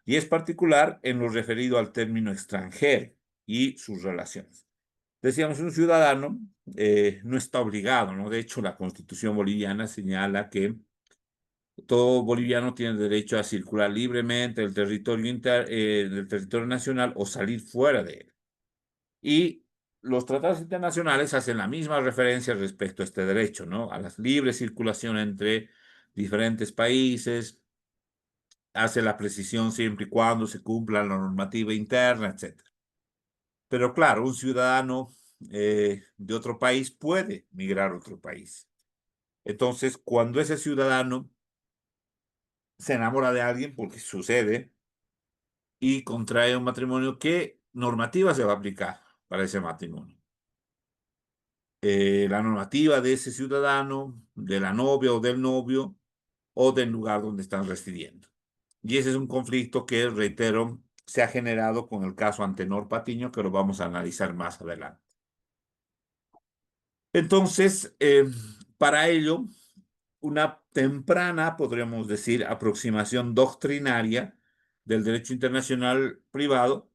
Y es particular en lo referido al término extranjero y sus relaciones. Decíamos, un ciudadano no está obligado, ¿no? De hecho, la Constitución boliviana señala que todo boliviano tiene derecho a circular libremente del territorio nacional o salir fuera de él. Y los tratados internacionales hacen la misma referencia respecto a este derecho, ¿no? A la libre circulación entre diferentes países, hace la precisión siempre y cuando se cumpla la normativa interna, etc. Pero claro, un ciudadano de otro país puede migrar a otro país. Entonces, cuando ese ciudadano se enamora de alguien, porque sucede, y contrae un matrimonio, ¿qué normativa se va a aplicar para ese matrimonio? La normativa de ese ciudadano, de la novia o del novio, o del lugar donde están residiendo. Y ese es un conflicto que, reitero, se ha generado con el caso Antenor Patiño, que lo vamos a analizar más adelante. Entonces, para ello, una temprana, podríamos decir, aproximación doctrinaria del derecho internacional privado,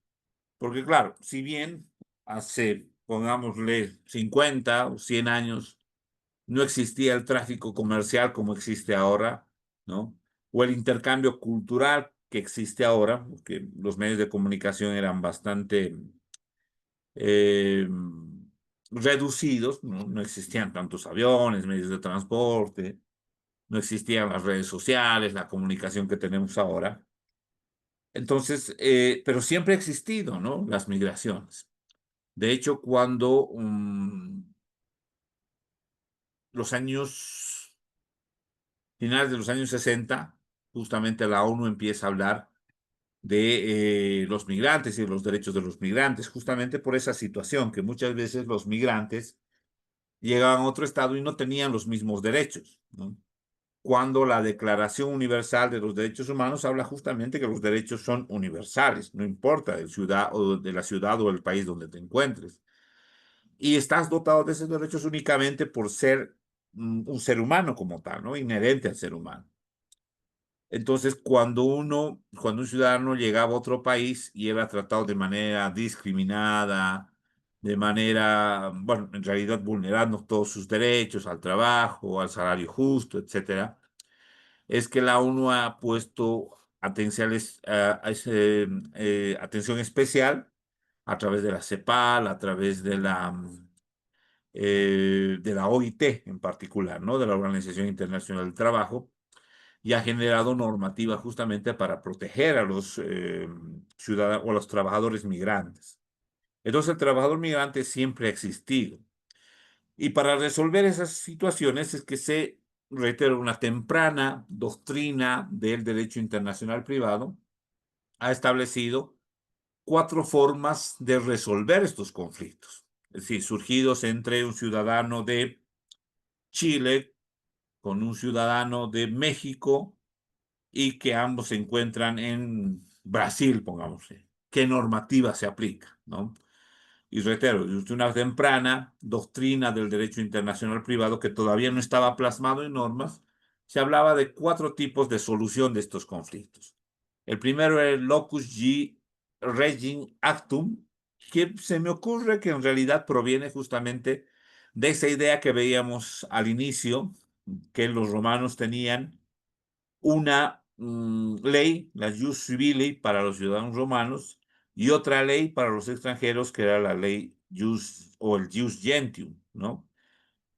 porque claro, si bien hace, pongámosle, 50 o 100 años, no existía el tráfico comercial como existe ahora, ¿no? O el intercambio cultural que existe ahora, porque los medios de comunicación eran bastante eh, reducidos, ¿no? No existían tantos aviones, medios de transporte, no existían las redes sociales, la comunicación que tenemos ahora. Entonces, pero siempre ha existido, ¿no? Las migraciones. De hecho, cuando los años, finales de los años 60, justamente la ONU empieza a hablar de los migrantes y de los derechos de los migrantes, justamente por esa situación, que muchas veces los migrantes llegaban a otro estado y no tenían los mismos derechos, ¿no? Cuando la Declaración Universal de los Derechos Humanos habla justamente que los derechos son universales, no importa de la ciudad o el país donde te encuentres. Y estás dotado de esos derechos únicamente por ser un ser humano como tal, ¿no? Inherente al ser humano. Entonces, cuando un ciudadano llegaba a otro país y era tratado de manera discriminada, de manera, bueno, en realidad vulnerando todos sus derechos al trabajo, al salario justo, etcétera, es que la ONU ha puesto atención especial a través de la CEPAL, a través de la OIT en particular, ¿no? De la Organización Internacional del Trabajo, y ha generado normativa justamente para proteger a los ciudadanos o a los trabajadores migrantes. Entonces, el trabajador migrante siempre ha existido. Y para resolver esas situaciones es que se, reitero, una temprana doctrina del derecho internacional privado ha establecido 4 formas de resolver estos conflictos. Es decir, surgidos entre un ciudadano de Chile con un ciudadano de México y que ambos se encuentran en Brasil, pongámosle. ¿Qué normativa se aplica, no? Y reitero, es una temprana doctrina del derecho internacional privado que todavía no estaba plasmado en normas. Se hablaba de 4 tipos de solución de estos conflictos. El primero era el locus regin actum, que se me ocurre que en realidad proviene justamente de esa idea que veíamos al inicio, que los romanos tenían una ley, la Jus Civili, para los ciudadanos romanos, y otra ley para los extranjeros, que era la ley Jus o el Jus Gentium, ¿no?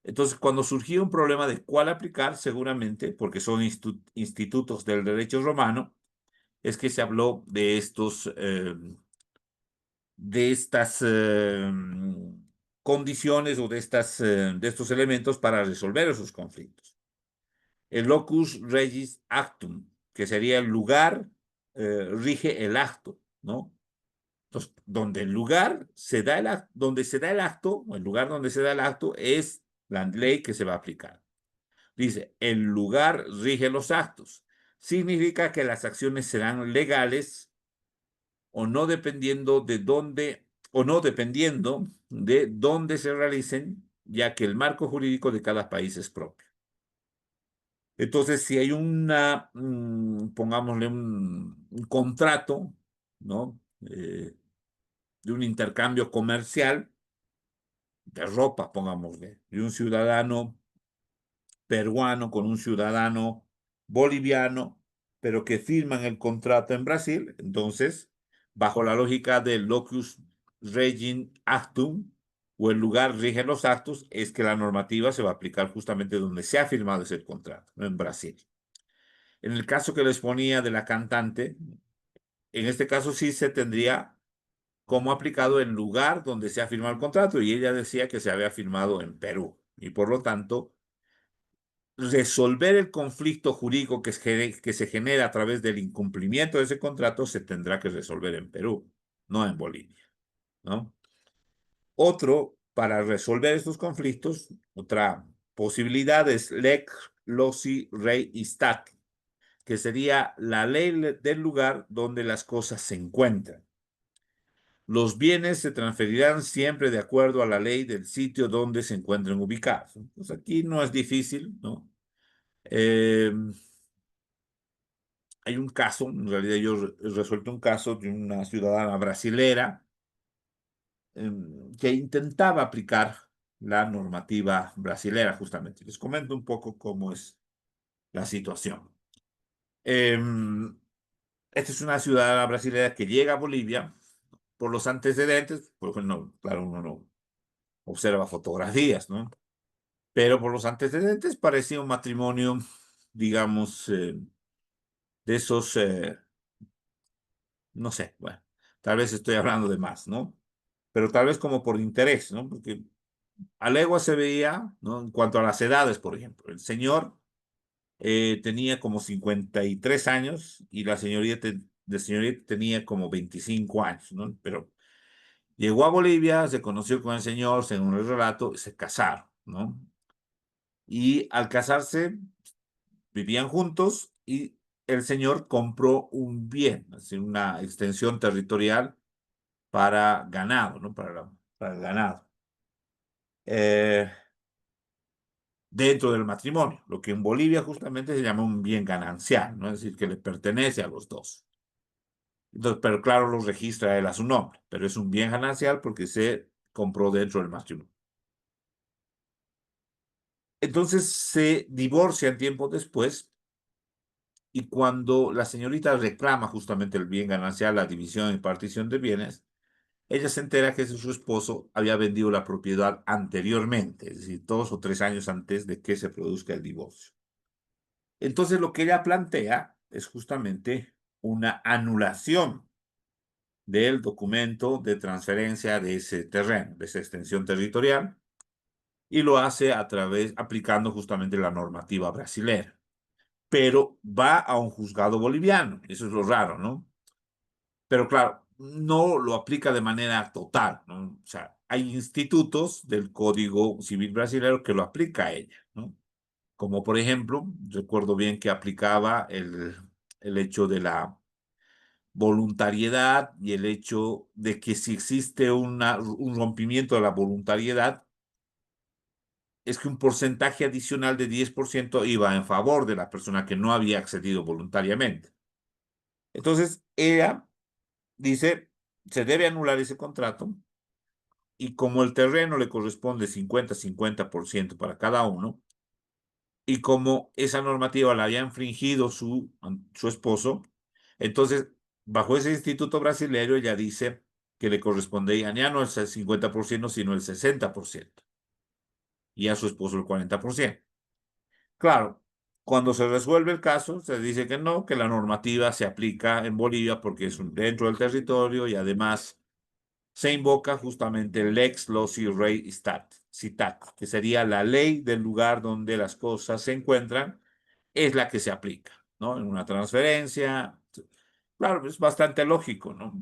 Entonces, cuando surgió un problema de cuál aplicar, seguramente, porque son institutos del derecho romano, es que se habló de estas condiciones o de estos elementos para resolver esos conflictos. El locus regis actum, que sería el lugar, rige el acto, ¿no? Entonces, donde el lugar se da donde se da el acto, o el lugar donde se da el acto, es la ley que se va a aplicar. Dice, el lugar rige los actos. Significa que las acciones serán legales o no dependiendo de dónde, o no dependiendo de dónde se realicen, ya que el marco jurídico de cada país es propio. Entonces, si hay pongámosle un contrato, ¿no? De un intercambio comercial de ropa, pongámosle, de un ciudadano peruano con un ciudadano boliviano, pero que firman el contrato en Brasil, entonces, bajo la lógica del locus regin actum, o el lugar rige los actos, es que la normativa se va a aplicar justamente donde se ha firmado ese contrato, no en Brasil. En el caso que les ponía de la cantante, en este caso sí se tendría como aplicado en lugar donde se ha firmado el contrato, y ella decía que se había firmado en Perú, y por lo tanto, resolver el conflicto jurídico que se genera a través del incumplimiento de ese contrato se tendrá que resolver en Perú, no en Bolivia, ¿no? Otro, para resolver estos conflictos, otra posibilidad es lex loci rei stat, que sería la ley del lugar donde las cosas se encuentran. Los bienes se transferirán siempre de acuerdo a la ley del sitio donde se encuentren ubicados. Pues aquí no es difícil, ¿no? Hay un caso, en realidad yo he resuelto un caso de una ciudadana brasilera que intentaba aplicar la normativa brasilera, justamente. Les comento un poco cómo es la situación. Esta es una ciudadana brasilera que llega a Bolivia por los antecedentes, porque no, claro, uno no observa fotografías, ¿no? Pero por los antecedentes parecía un matrimonio, digamos, de esos, no sé, bueno, tal vez estoy hablando de más, ¿no? Pero tal vez como por interés, ¿no? Porque a legua se veía, ¿no? En cuanto a las edades, por ejemplo, el señor tenía como 53 años y la señorita tenía como 25 años, ¿no? Pero llegó a Bolivia, se conoció con el señor, según el relato, y se casaron, ¿no? Y al casarse, vivían juntos y el señor compró un bien, así una extensión territorial para ganado, ¿no? Para el ganado. Dentro del matrimonio, lo que en Bolivia justamente se llama un bien ganancial, ¿no? Es decir, que le pertenece a los dos. Entonces, pero claro, los registra él a su nombre, pero es un bien ganancial porque se compró dentro del matrimonio. Entonces se divorcian tiempo después y cuando la señorita reclama justamente el bien ganancial, la división y partición de bienes, ella se entera que su esposo había vendido la propiedad anteriormente, es decir, 2 o 3 años antes de que se produzca el divorcio. Entonces, lo que ella plantea es justamente una anulación del documento de transferencia de ese terreno, de esa extensión territorial, y lo hace aplicando justamente la normativa brasilera. Pero va a un juzgado boliviano, eso es lo raro, ¿no? Pero claro, no lo aplica de manera total, ¿no? O sea, hay institutos del Código Civil brasileño que lo aplica a ella, ¿no? Como por ejemplo, recuerdo bien que aplicaba el hecho de la voluntariedad y el hecho de que si existe un rompimiento de la voluntariedad, es que un porcentaje adicional de 10% iba en favor de la persona que no había accedido voluntariamente. Entonces, ella dice, se debe anular ese contrato y como el terreno le corresponde 50-50% para cada uno, y como esa normativa la había infringido su esposo, entonces, bajo ese instituto brasileño, ella dice que le correspondía ya no el 50%, sino el 60%, y a su esposo el 40%. Claro, cuando se resuelve el caso, se dice que no, que la normativa se aplica en Bolivia porque es dentro del territorio y además se invoca justamente el lex loci rei citat, que sería la ley del lugar donde las cosas se encuentran, es la que se aplica, ¿no? En una transferencia. Claro, es bastante lógico, ¿no?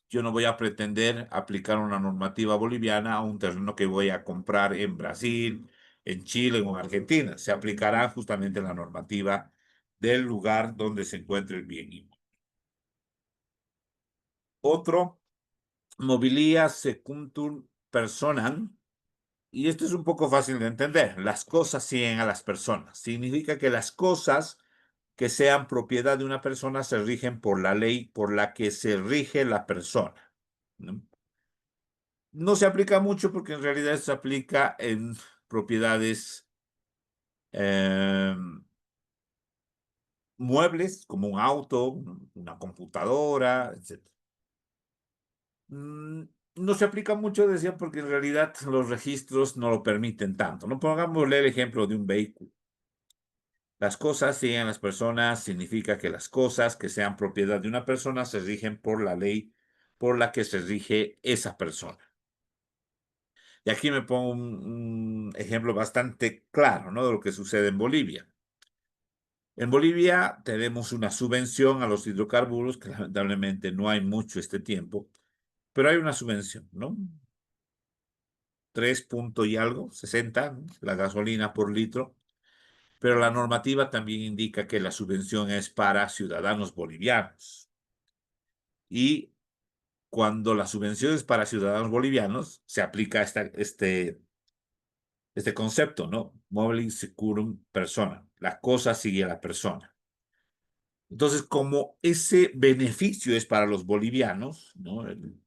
Yo no voy a pretender aplicar una normativa boliviana a un terreno que voy a comprar en Brasil, en Chile o en Argentina. Se aplicará justamente la normativa del lugar donde se encuentre el bien inmueble. Otro, mobilia secuntur personam, y esto es un poco fácil de entender. Las cosas siguen a las personas. Significa que las cosas que sean propiedad de una persona se rigen por la ley por la que se rige la persona, ¿no? No se aplica mucho porque en realidad se aplica en propiedades muebles, como un auto, una computadora, etc. No se aplica mucho, decía, porque en realidad los registros no lo permiten tanto. No pongámosle el ejemplo de un vehículo. Las cosas siguen a las personas significa que las cosas que sean propiedad de una persona se rigen por la ley por la que se rige esa persona. Y aquí me pongo un ejemplo bastante claro, ¿no? De lo que sucede en Bolivia. En Bolivia tenemos una subvención a los hidrocarburos, que lamentablemente no hay mucho este tiempo, pero hay una subvención, ¿no? 3 punto y algo, 60, ¿no? La gasolina por litro, pero la normativa también indica que la subvención es para ciudadanos bolivianos. Y cuando la subvención es para ciudadanos bolivianos, se aplica este concepto, ¿no? Mobilis securum persona. La cosa sigue a la persona. Entonces, como ese beneficio es para los bolivianos, ¿no? El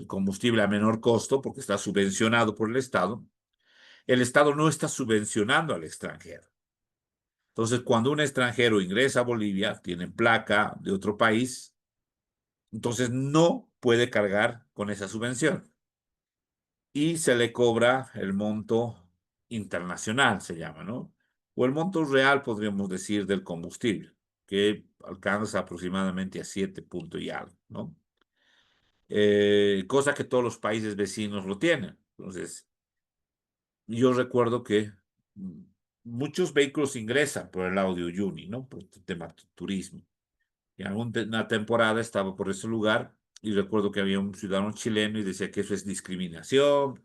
combustible a menor costo, porque está subvencionado por el Estado no está subvencionando al extranjero. Entonces, cuando un extranjero ingresa a Bolivia, tiene placa de otro país, entonces no puede cargar con esa subvención. Y se le cobra el monto internacional, se llama, ¿no? O el monto real, podríamos decir, del combustible, que alcanza aproximadamente a 7 puntos y algo, ¿no? Cosa que todos los países vecinos lo tienen. Entonces, yo recuerdo que mm, muchos vehículos ingresan por el lado de Uyuni, ¿no? Por el tema de turismo. Y en alguna temporada estaba por ese lugar y recuerdo que había un ciudadano chileno y decía que eso es discriminación,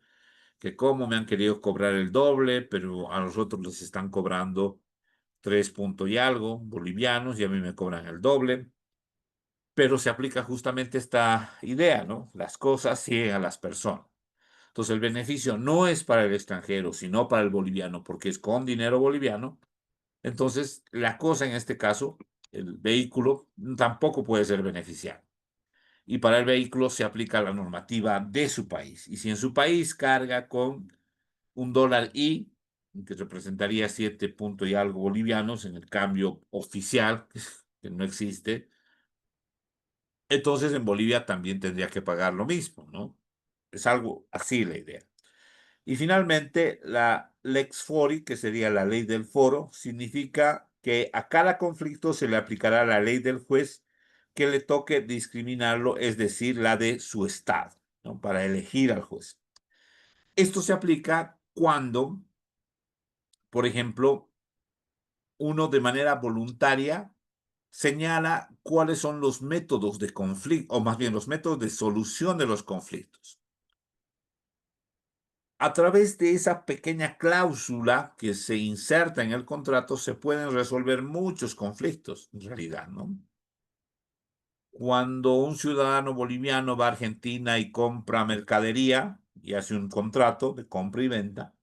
que cómo me han querido cobrar el doble, pero a los otros les están cobrando 3 puntos y algo bolivianos y a mí me cobran el doble. Pero se aplica justamente esta idea, ¿no? Las cosas siguen a las personas. Entonces el beneficio no es para el extranjero, sino para el boliviano, porque es con dinero boliviano. Entonces la cosa en este caso, el vehículo tampoco puede ser beneficiado. Y para el vehículo se aplica la normativa de su país. Y si en su país carga con un dólar que representaría 7 puntos y algo bolivianos en el cambio oficial, que no existe, entonces en Bolivia también tendría que pagar lo mismo, ¿no? Es algo así la idea. Y finalmente, la lex fori, que sería la ley del foro, significa que a cada conflicto se le aplicará la ley del juez que le toque discriminarlo, es decir, la de su estado, ¿no? Para elegir al juez. Esto se aplica cuando, por ejemplo, uno de manera voluntaria señala cuáles son los métodos de conflicto, o más bien los métodos de solución de los conflictos. A través de esa pequeña cláusula que se inserta en el contrato se pueden resolver muchos conflictos, en realidad, ¿no? Cuando un ciudadano boliviano va a Argentina y compra mercadería y hace un contrato de compra y venta,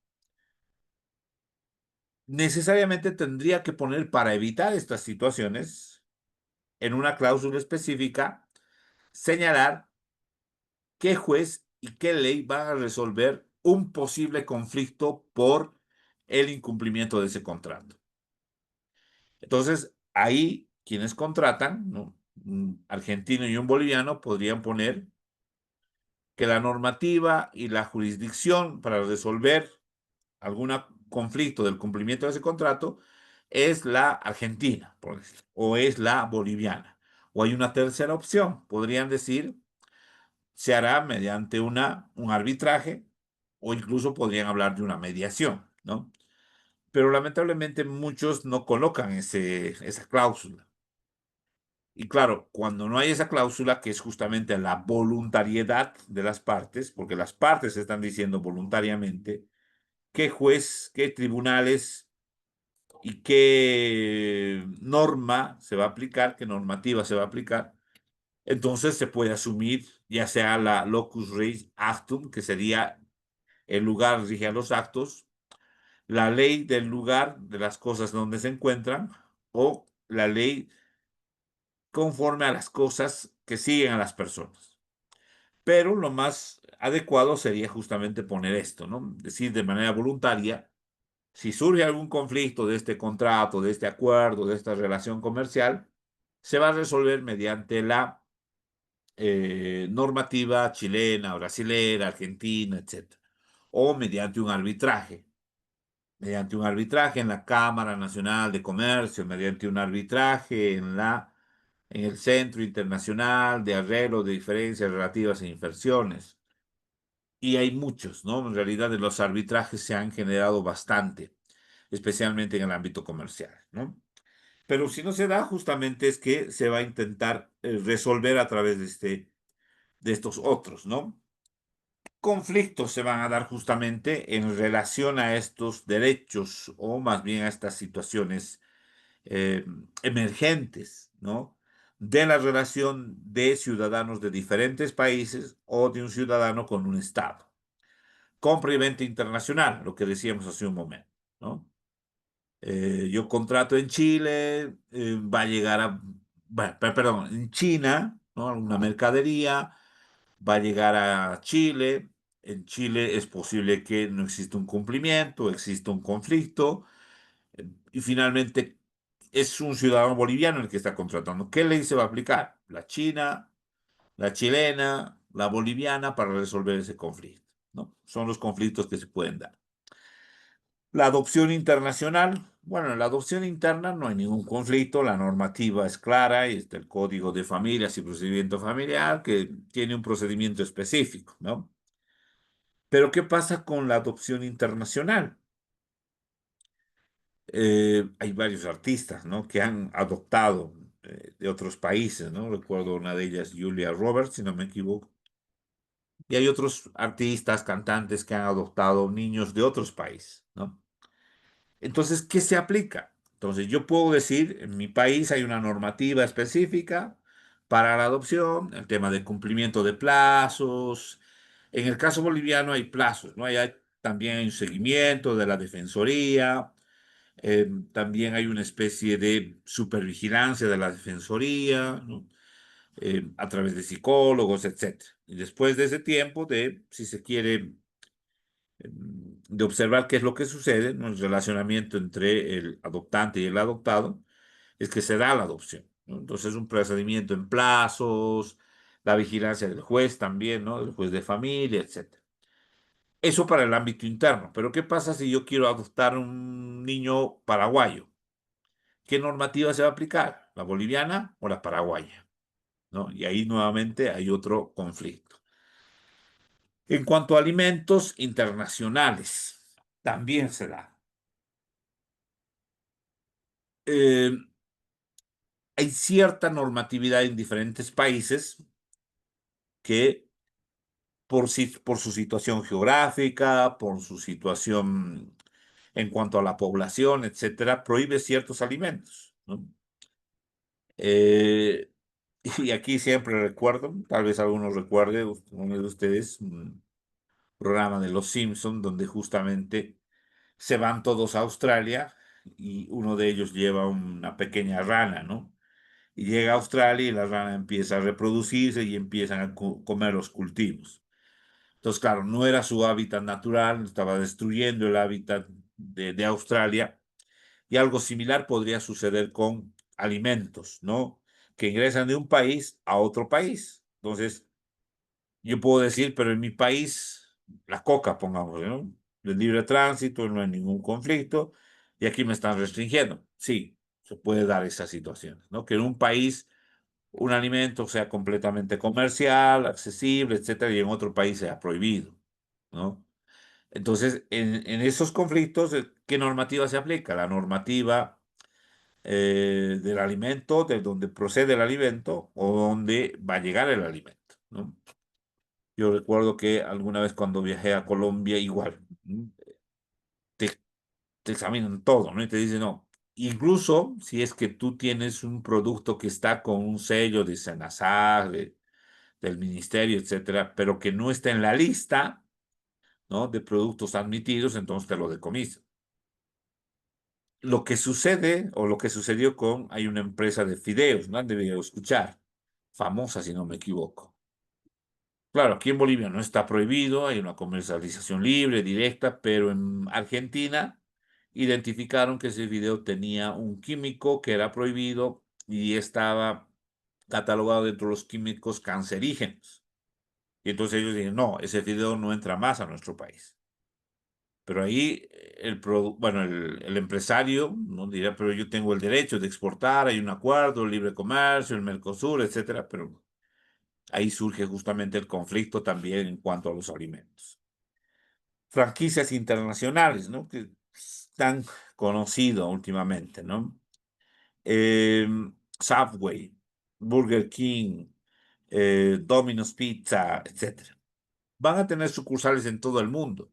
necesariamente tendría que poner, para evitar estas situaciones, en una cláusula específica, señalar qué juez y qué ley van a resolver un posible conflicto por el incumplimiento de ese contrato. Entonces, ahí quienes contratan, ¿no? Un argentino y un boliviano podrían poner que la normativa y la jurisdicción para resolver algún conflicto del cumplimiento de ese contrato es la argentina, por decir, o es la boliviana. O hay una tercera opción, podrían decir se hará mediante un arbitraje o incluso podrían hablar de una mediación, ¿no? Pero lamentablemente muchos no colocan esa cláusula. Y claro, cuando no hay esa cláusula, que es justamente la voluntariedad de las partes, porque las partes están diciendo voluntariamente qué juez, qué tribunales y qué norma se va a aplicar, qué normativa se va a aplicar, entonces se puede asumir ya sea la locus reis actum, que sería el lugar rige a los actos, la ley del lugar de las cosas donde se encuentran, o la ley conforme a las cosas que siguen a las personas. Pero lo más adecuado sería justamente poner esto, ¿no? Decir de manera voluntaria, si surge algún conflicto de este contrato, de este acuerdo, de esta relación comercial, se va a resolver mediante la normativa chilena, brasilera, argentina, etc. O mediante un arbitraje en la Cámara Nacional de Comercio, mediante un arbitraje en el Centro Internacional de Arreglo de Diferencias Relativas e Inversiones. Y hay muchos, ¿no? En realidad, de los arbitrajes se han generado bastante, especialmente en el ámbito comercial, ¿no? Pero si no se da, justamente es que se va a intentar resolver a través de estos otros, ¿no? Conflictos se van a dar justamente en relación a estos derechos o más bien a estas situaciones eh, emergentes, ¿no? De la relación de ciudadanos de diferentes países o de un ciudadano con un Estado. Compra y venta internacional, lo que decíamos hace un momento, ¿no? Yo contrato en Chile, va a llegar perdón, en China, ¿no? Una mercadería, va a llegar a Chile. En Chile es posible que no exista un cumplimiento, exista un conflicto, y finalmente es un ciudadano boliviano el que está contratando. ¿Qué ley se va a aplicar? La china, la chilena, la boliviana para resolver ese conflicto, ¿no? Son los conflictos que se pueden dar. La adopción internacional. Bueno, en la adopción interna no hay ningún conflicto, la normativa es clara y está el Código de Familias y Procedimiento Familiar que tiene un procedimiento específico, ¿no? Pero ¿qué pasa con la adopción internacional? Hay varios artistas, ¿no? Que han adoptado de otros países, ¿no? Recuerdo una de ellas, Julia Roberts, si no me equivoco. Y hay otros artistas, cantantes que han adoptado niños de otros países, ¿no? Entonces, ¿qué se aplica? Entonces, yo puedo decir, en mi país hay una normativa específica para la adopción, el tema de cumplimiento de plazos. En el caso boliviano hay plazos, ¿no? También hay un seguimiento de la defensoría, también hay una especie de supervigilancia de la defensoría, ¿no? A través de psicólogos, etcétera. Y después de ese tiempo, si se quiere, de observar qué es lo que sucede, ¿no? El relacionamiento entre el adoptante y el adoptado, es que se da la adopción, ¿no? Entonces, un procedimiento en plazos, la vigilancia del juez también, ¿no? Del juez de familia, etcétera. Eso para el ámbito interno. Pero ¿qué pasa si yo quiero adoptar un niño paraguayo? ¿Qué normativa se va a aplicar? ¿La boliviana o la paraguaya? ¿No? Y ahí nuevamente hay otro conflicto. En cuanto a alimentos internacionales, también se da. Eh, Hay cierta normatividad en diferentes países que por su situación geográfica, por su situación en cuanto a la población, etcétera, prohíbe ciertos alimentos, ¿no? Eh, y aquí siempre recuerdo, tal vez algunos recuerde, uno de ustedes, un programa de Los Simpson donde justamente se van todos a Australia y uno de ellos lleva una pequeña rana, ¿no? Y llega a Australia y la rana empieza a reproducirse y empiezan a comer los cultivos. Entonces, claro, no era su hábitat natural, estaba destruyendo el hábitat de Australia. Y algo similar podría suceder con alimentos, ¿no? Que ingresan de un país a otro país. Entonces, yo puedo decir, pero en mi país, la coca, pongamos, ¿no? De libre tránsito, no hay ningún conflicto, y aquí me están restringiendo. Sí, se puede dar esa situación, ¿no? Que en un país un alimento sea completamente comercial, accesible, etcétera, y en otro país sea prohibido, ¿no? Entonces, en esos conflictos, ¿qué normativa se aplica? La normativa del alimento, de donde procede el alimento o donde va a llegar el alimento, ¿no? Yo recuerdo que alguna vez cuando viajé a Colombia, igual, te, te examinan todo, ¿no? Y te dicen, no, incluso si es que tú tienes un producto que está con un sello de Senasar, del ministerio, etcétera, pero que no está en la lista, ¿no?, de productos admitidos, entonces te lo decomisan. Lo que sucede, o lo que sucedió hay una empresa de fideos, ¿no? Han debido escuchar, famosa si no me equivoco. Claro, aquí en Bolivia no está prohibido, hay una comercialización libre, directa, pero en Argentina identificaron que ese fideo tenía un químico que era prohibido y estaba catalogado dentro de los químicos cancerígenos. Y entonces ellos dijeron, no, ese fideo no entra más a nuestro país. Pero ahí bueno, el empresario no dirá, pero yo tengo el derecho de exportar, hay un acuerdo, libre comercio, el Mercosur, etcétera, pero ahí surge justamente el conflicto también en cuanto a los alimentos. Franquicias internacionales, ¿no?, que están conocido últimamente, ¿no? Subway, Burger King, Domino's Pizza, etcétera. Van a tener sucursales en todo el mundo.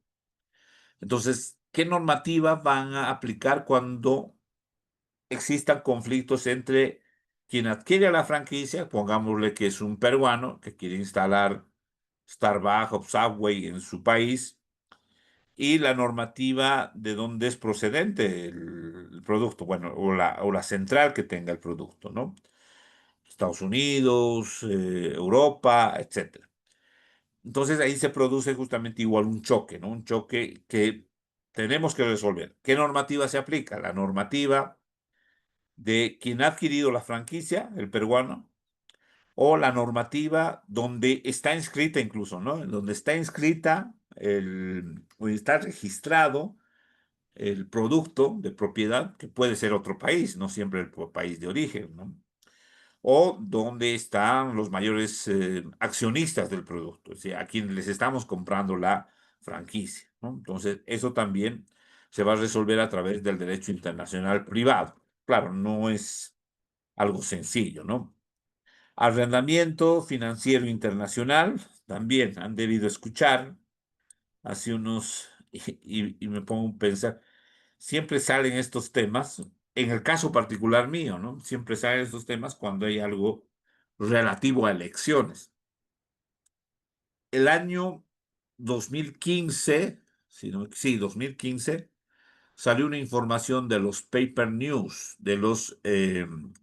Entonces, ¿qué normativa van a aplicar cuando existan conflictos entre quien adquiere la franquicia, pongámosle que es un peruano que quiere instalar Starbucks o Subway en su país, y la normativa de dónde es procedente el producto, bueno, o la central que tenga el producto, ¿no? Estados Unidos, Europa, etcétera. Entonces ahí se produce justamente igual un choque, ¿no? Un choque que tenemos que resolver. ¿Qué normativa se aplica? La normativa de quien ha adquirido la franquicia, el peruano, o la normativa donde está inscrita incluso, ¿no? Donde está inscrita, o está registrado el producto de propiedad, que puede ser otro país, no siempre el país de origen, ¿no? O donde están los mayores accionistas del producto, o sea, a quienes les estamos comprando la franquicia, ¿no? Entonces, eso también se va a resolver a través del derecho internacional privado. Claro, no es algo sencillo, ¿no? Arrendamiento financiero internacional, también han debido escuchar hace unos, y me pongo a pensar, siempre salen estos temas, en el caso particular mío, ¿no? Siempre salen estos temas cuando hay algo relativo a elecciones. El año 2015, sí, 2015, salió una información de los paper news, de los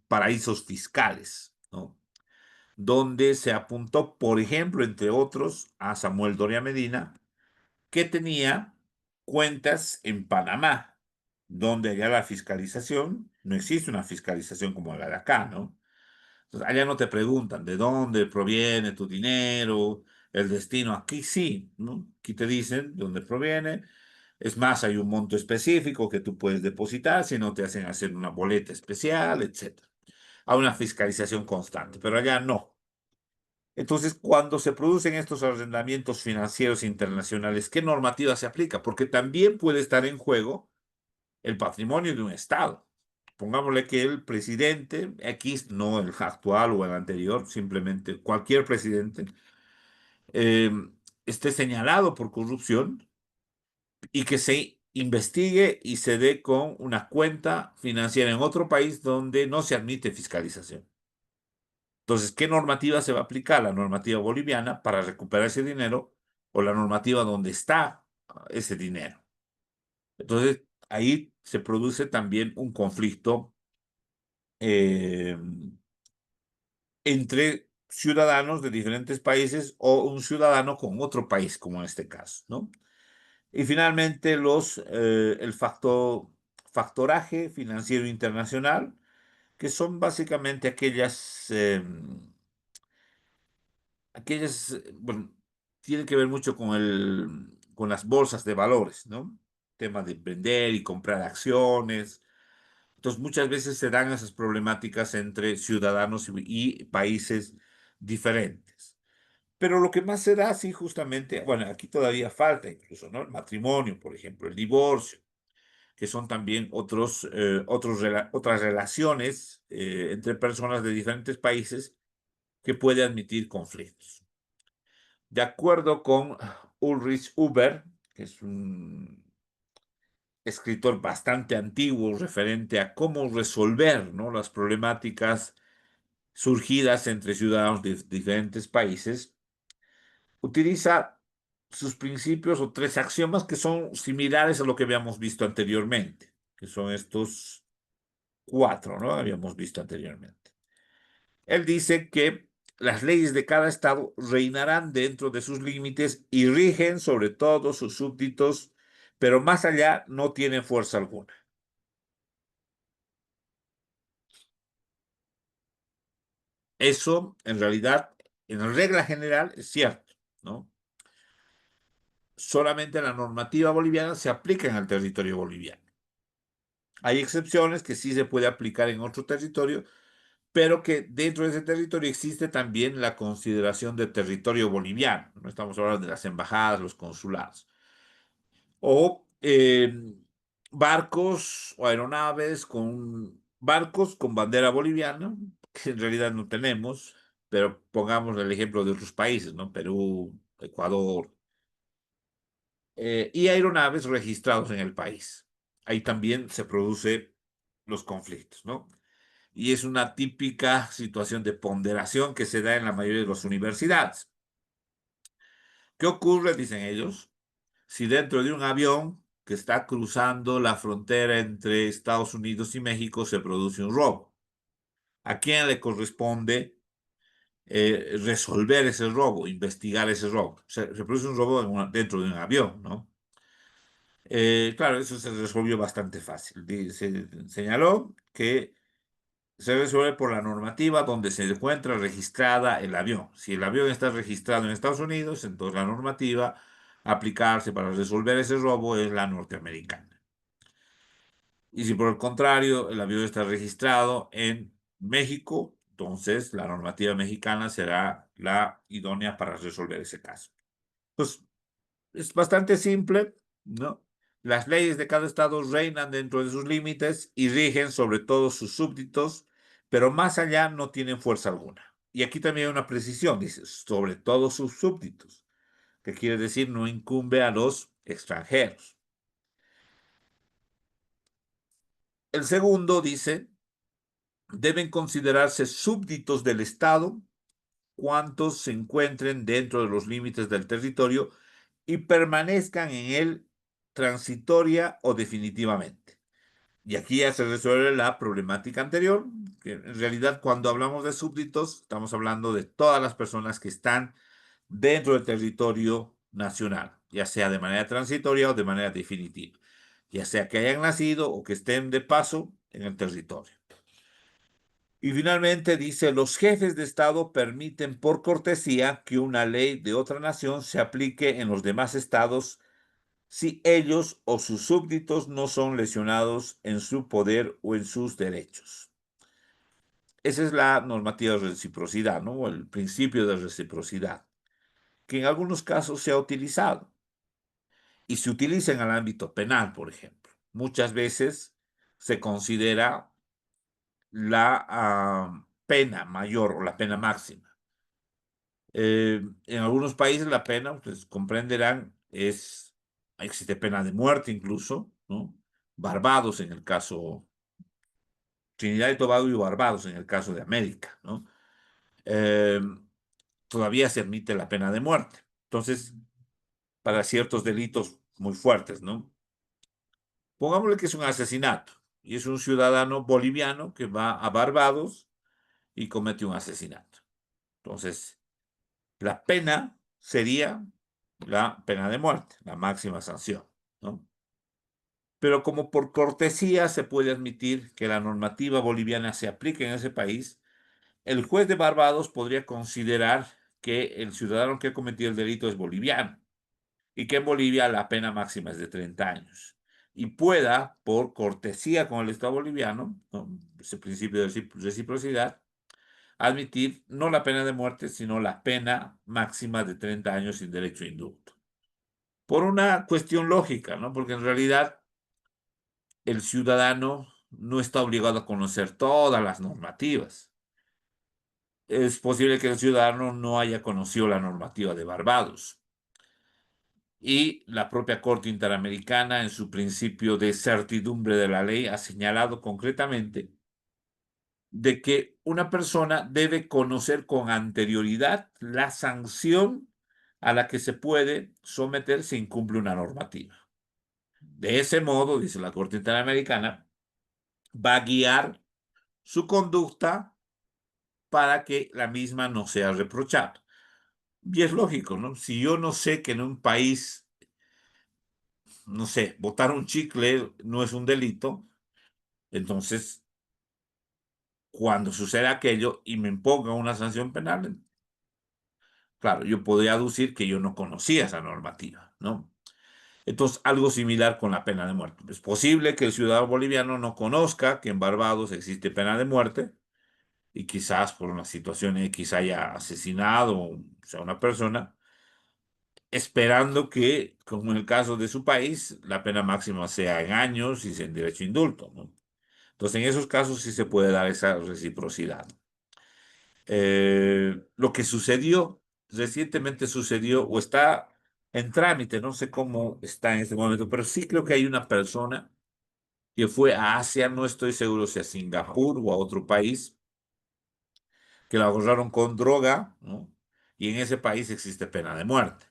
paraísos fiscales, ¿no?, donde se apuntó, por ejemplo, entre otros, a Samuel Doria Medina, que tenía cuentas en Panamá, donde allá la fiscalización, no existe una fiscalización como la de acá, ¿no? Entonces, allá no te preguntan de dónde proviene tu dinero, el destino. Aquí sí, ¿no? Aquí te dicen de dónde proviene. Es más, hay un monto específico que tú puedes depositar, si no te hacen hacer una boleta especial, etcétera. Hay una fiscalización constante, pero allá no. Entonces, cuando se producen estos arrendamientos financieros internacionales, ¿qué normativa se aplica? Porque también puede estar en juego el patrimonio de un Estado. Pongámosle que el presidente X, no el actual o el anterior, simplemente cualquier presidente, eh, esté señalado por corrupción y que se investigue y se dé con una cuenta financiera en otro país donde no se admite fiscalización. Entonces, ¿qué normativa se va a aplicar? ¿La normativa boliviana para recuperar ese dinero o la normativa donde está ese dinero? Entonces, ahí se produce también un conflicto eh, entre ciudadanos de diferentes países o un ciudadano con otro país, como en este caso, ¿no? Y finalmente, el factoraje financiero internacional, que son básicamente bueno, tienen que ver mucho con las bolsas de valores, ¿no? Tema de vender y comprar acciones. Entonces, muchas veces se dan esas problemáticas entre ciudadanos y países diferentes. Pero lo que más se da, sí, justamente, bueno, aquí todavía falta incluso, ¿no? El matrimonio, por ejemplo, el divorcio, que son también otras relaciones entre personas de diferentes países que puede admitir conflictos. De acuerdo con Ulrich Huber, que es un escritor bastante antiguo referente a cómo resolver, ¿no?, las problemáticas surgidas entre ciudadanos de diferentes países, utiliza sus principios o tres axiomas que son similares a lo que habíamos visto anteriormente, que son estos cuatro, ¿no? Habíamos visto anteriormente. Él dice que las leyes de cada estado reinarán dentro de sus límites y rigen sobre todos sus súbditos, pero más allá no tienen fuerza alguna. Eso, en realidad, en regla general, es cierto, ¿no? Solamente la normativa boliviana se aplica en el territorio boliviano. Hay excepciones que sí se puede aplicar en otro territorio, pero que dentro de ese territorio existe también la consideración de territorio boliviano. No estamos hablando de las embajadas, los consulados. O barcos o aeronaves barcos con bandera boliviana, que en realidad no tenemos, pero pongamos el ejemplo de otros países, ¿no? Perú, Ecuador, y aeronaves registrados en el país. Ahí también se producen los conflictos, ¿no? Y es una típica situación de ponderación que se da en la mayoría de las universidades. ¿Qué ocurre, dicen ellos, si dentro de un avión que está cruzando la frontera entre Estados Unidos y México se produce un robo? ¿A quién le corresponde resolver ese robo, investigar ese robo? Se produce un robo dentro de un avión, ¿no? Claro, eso se resolvió bastante fácil. Se señaló que se resuelve por la normativa donde se encuentra registrada el avión. Si el avión está registrado en Estados Unidos, entonces la normativa a aplicarse para resolver ese robo es la norteamericana. Y si por el contrario el avión está registrado en México, entonces la normativa mexicana será la idónea para resolver ese caso. Pues es bastante simple, ¿no? Las leyes de cada estado reinan dentro de sus límites y rigen sobre todos sus súbditos, pero más allá no tienen fuerza alguna. Y aquí también hay una precisión, dice, sobre todos sus súbditos, que quiere decir no incumbe a los extranjeros. El segundo dice, deben considerarse súbditos del Estado cuantos se encuentren dentro de los límites del territorio y permanezcan en él transitoria o definitivamente. Y aquí ya se resuelve la problemática anterior, que en realidad cuando hablamos de súbditos estamos hablando de todas las personas que están dentro del territorio nacional, ya sea de manera transitoria o de manera definitiva, ya sea que hayan nacido o que estén de paso en el territorio. Y finalmente dice, los jefes de Estado permiten por cortesía que una ley de otra nación se aplique en los demás estados si ellos o sus súbditos no son lesionados en su poder o en sus derechos. Esa es la normativa de reciprocidad, ¿no? O el principio de reciprocidad, que en algunos casos se ha utilizado y se utiliza en el ámbito penal, por ejemplo. Muchas veces se considera la pena mayor o la pena máxima. En algunos países la pena, ustedes comprenderán, existe pena de muerte incluso, ¿no? Barbados en el caso, Trinidad y Tobago y Barbados en el caso de América, ¿no? Eh, Todavía se admite la pena de muerte. Entonces, para ciertos delitos muy fuertes, ¿no? Pongámosle que es un asesinato y es un ciudadano boliviano que va a Barbados y comete un asesinato. Entonces, la pena sería la pena de muerte, la máxima sanción, ¿no? Pero como por cortesía se puede admitir que la normativa boliviana se aplique en ese país, el juez de Barbados podría considerar que el ciudadano que ha cometido el delito es boliviano y que en Bolivia la pena máxima es de 30 años. y pueda, por cortesía con el Estado boliviano, ¿no?, ese principio de reciprocidad, admitir no la pena de muerte, sino la pena máxima de 30 años sin derecho a indulto. Por una cuestión lógica, ¿no? Porque en realidad el ciudadano no está obligado a conocer todas las normativas. Es posible que el ciudadano no haya conocido la normativa de Barbados. Y la propia Corte Interamericana, en su principio de certidumbre de la ley, ha señalado concretamente de que una persona debe conocer con anterioridad la sanción a la que se puede someter si incumple una normativa. De ese modo, dice la Corte Interamericana, va a guiar su conducta para que la misma no sea reprochada. Y es lógico, ¿no? Si yo no sé que en un país, no sé, botar un chicle no es un delito, entonces, cuando suceda aquello y me imponga una sanción penal, claro, yo podría aducir que yo no conocía esa normativa, ¿no? Entonces, algo similar con la pena de muerte. Es posible que el ciudadano boliviano no conozca que en Barbados existe pena de muerte y quizás por una situación X haya asesinado, o sea, una persona, esperando que, como en el caso de su país, la pena máxima sea en años y sin derecho a indulto, ¿no? Entonces, en esos casos sí se puede dar esa reciprocidad. Lo que sucedió, recientemente sucedió, o está en trámite, no sé cómo está en este momento, pero sí creo que hay una persona que fue a Asia, no estoy seguro si a Singapur o a otro país, que la agarraron con droga, ¿no? Y en ese país existe pena de muerte.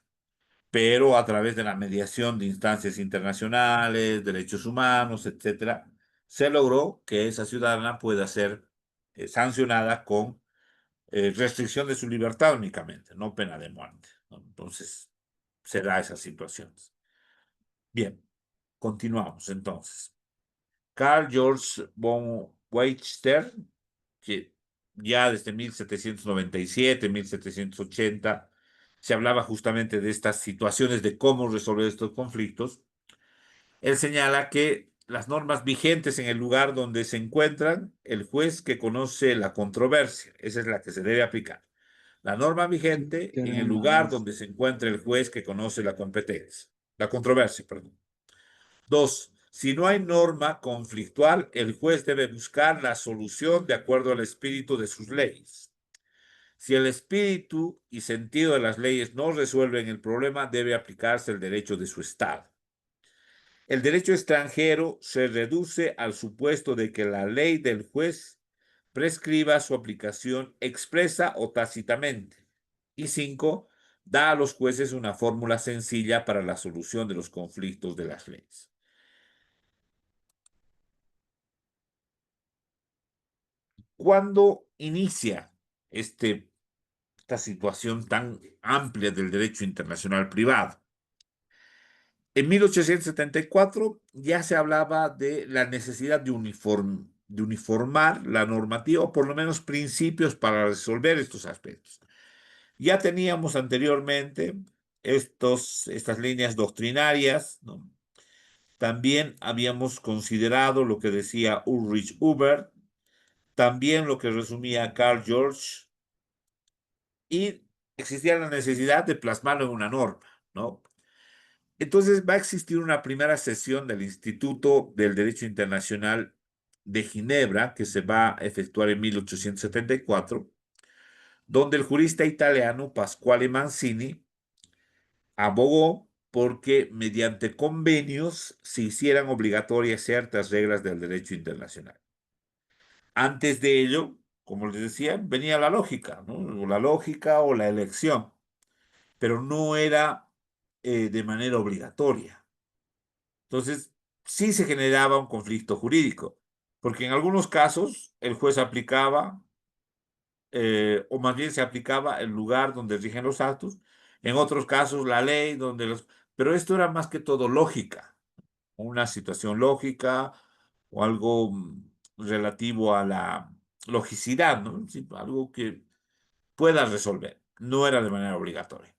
Pero a través de la mediación de instancias internacionales, derechos humanos, etcétera, se logró que esa ciudadana pueda ser sancionada con restricción de su libertad únicamente, no pena de muerte, ¿no? Entonces, se da esas situaciones. Bien, continuamos entonces. Carl George von Weizsäcker, que ya desde 1797, 1780, se hablaba justamente de estas situaciones, de cómo resolver estos conflictos. Él señala que las normas vigentes en el lugar donde se encuentran, el juez que conoce la controversia, esa es la que se debe aplicar. La norma vigente en el lugar donde se encuentra el juez que conoce la competencia, la controversia, perdón. Dos, si no hay norma conflictual, el juez debe buscar la solución de acuerdo al espíritu de sus leyes. Si el espíritu y sentido de las leyes no resuelven el problema, debe aplicarse el derecho de su Estado. El derecho extranjero se reduce al supuesto de que la ley del juez prescriba su aplicación expresa o tácitamente. Y cinco, da a los jueces una fórmula sencilla para la solución de los conflictos de las leyes. ¿Cuándo inicia esta situación tan amplia del derecho internacional privado? En 1874 ya se hablaba de la necesidad de uniformar la normativa, o por lo menos principios para resolver estos aspectos. Ya teníamos anteriormente estas líneas doctrinarias, ¿no? También habíamos considerado lo que decía Ulrich Huber, también lo que resumía Carl George, y existía la necesidad de plasmarlo en una norma, ¿no? Entonces va a existir una primera sesión del Instituto del Derecho Internacional de Ginebra, que se va a efectuar en 1874, donde el jurista italiano Pasquale Mancini abogó porque mediante convenios se hicieran obligatorias ciertas reglas del derecho internacional. Antes de ello, como les decía, venía la lógica, ¿no? O la lógica o la elección, pero no era de manera obligatoria. Entonces, sí se generaba un conflicto jurídico, porque en algunos casos el juez aplicaba, o más bien se aplicaba el lugar donde rigen los actos, en otros casos la ley, pero esto era más que todo lógica, una situación lógica o algo relativo a la logicidad, ¿no? Sí, algo que pueda resolver, no era de manera obligatoria.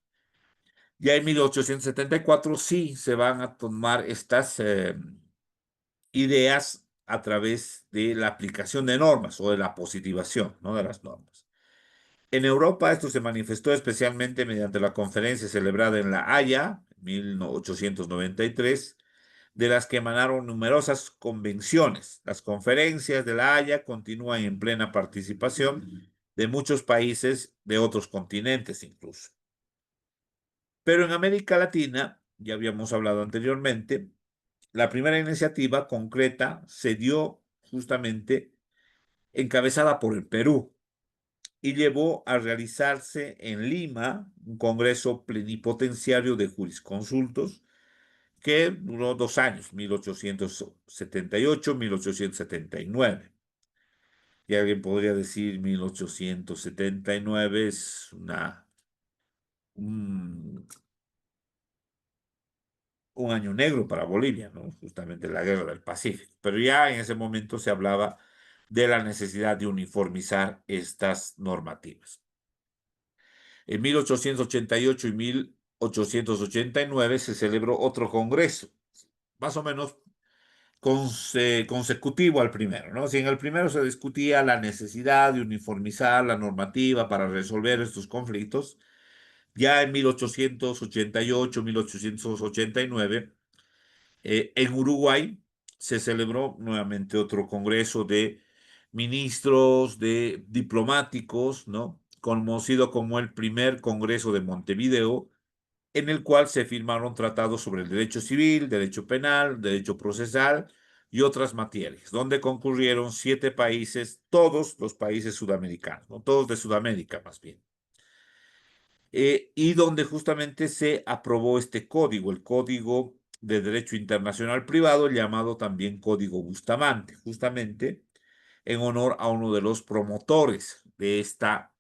Ya en 1874 sí se van a tomar estas ideas a través de la aplicación de normas o de la positivación, ¿no?, de las normas. En Europa esto se manifestó especialmente mediante la conferencia celebrada en La Haya, en 1893, de las que emanaron numerosas convenciones. Las conferencias de La Haya continúan en plena participación de muchos países de otros continentes incluso. Pero en América Latina, ya habíamos hablado anteriormente, la primera iniciativa concreta se dio justamente encabezada por el Perú y llevó a realizarse en Lima un congreso plenipotenciario de jurisconsultos que duró 2 años, 1878-1879. Y alguien podría decir 1879 es un, un año negro para Bolivia, ¿no? Justamente la guerra del Pacífico. Pero ya en ese momento se hablaba de la necesidad de uniformizar estas normativas. En 1888 y 1889 se celebró otro congreso, más o menos consecutivo al primero, ¿no? Si en el primero se discutía la necesidad de uniformizar la normativa para resolver estos conflictos, ya en 1888, 1889, en Uruguay se celebró nuevamente otro congreso de ministros, de diplomáticos, ¿no?, conocido como el primer Congreso de Montevideo, en el cual se firmaron tratados sobre el derecho civil, derecho penal, derecho procesal y otras materias, donde concurrieron 7 países, todos los países sudamericanos, ¿no?, todos de Sudamérica más bien. Y donde justamente se aprobó este código, el Código de Derecho Internacional Privado, llamado también Código Bustamante, justamente en honor a uno de los promotores de esta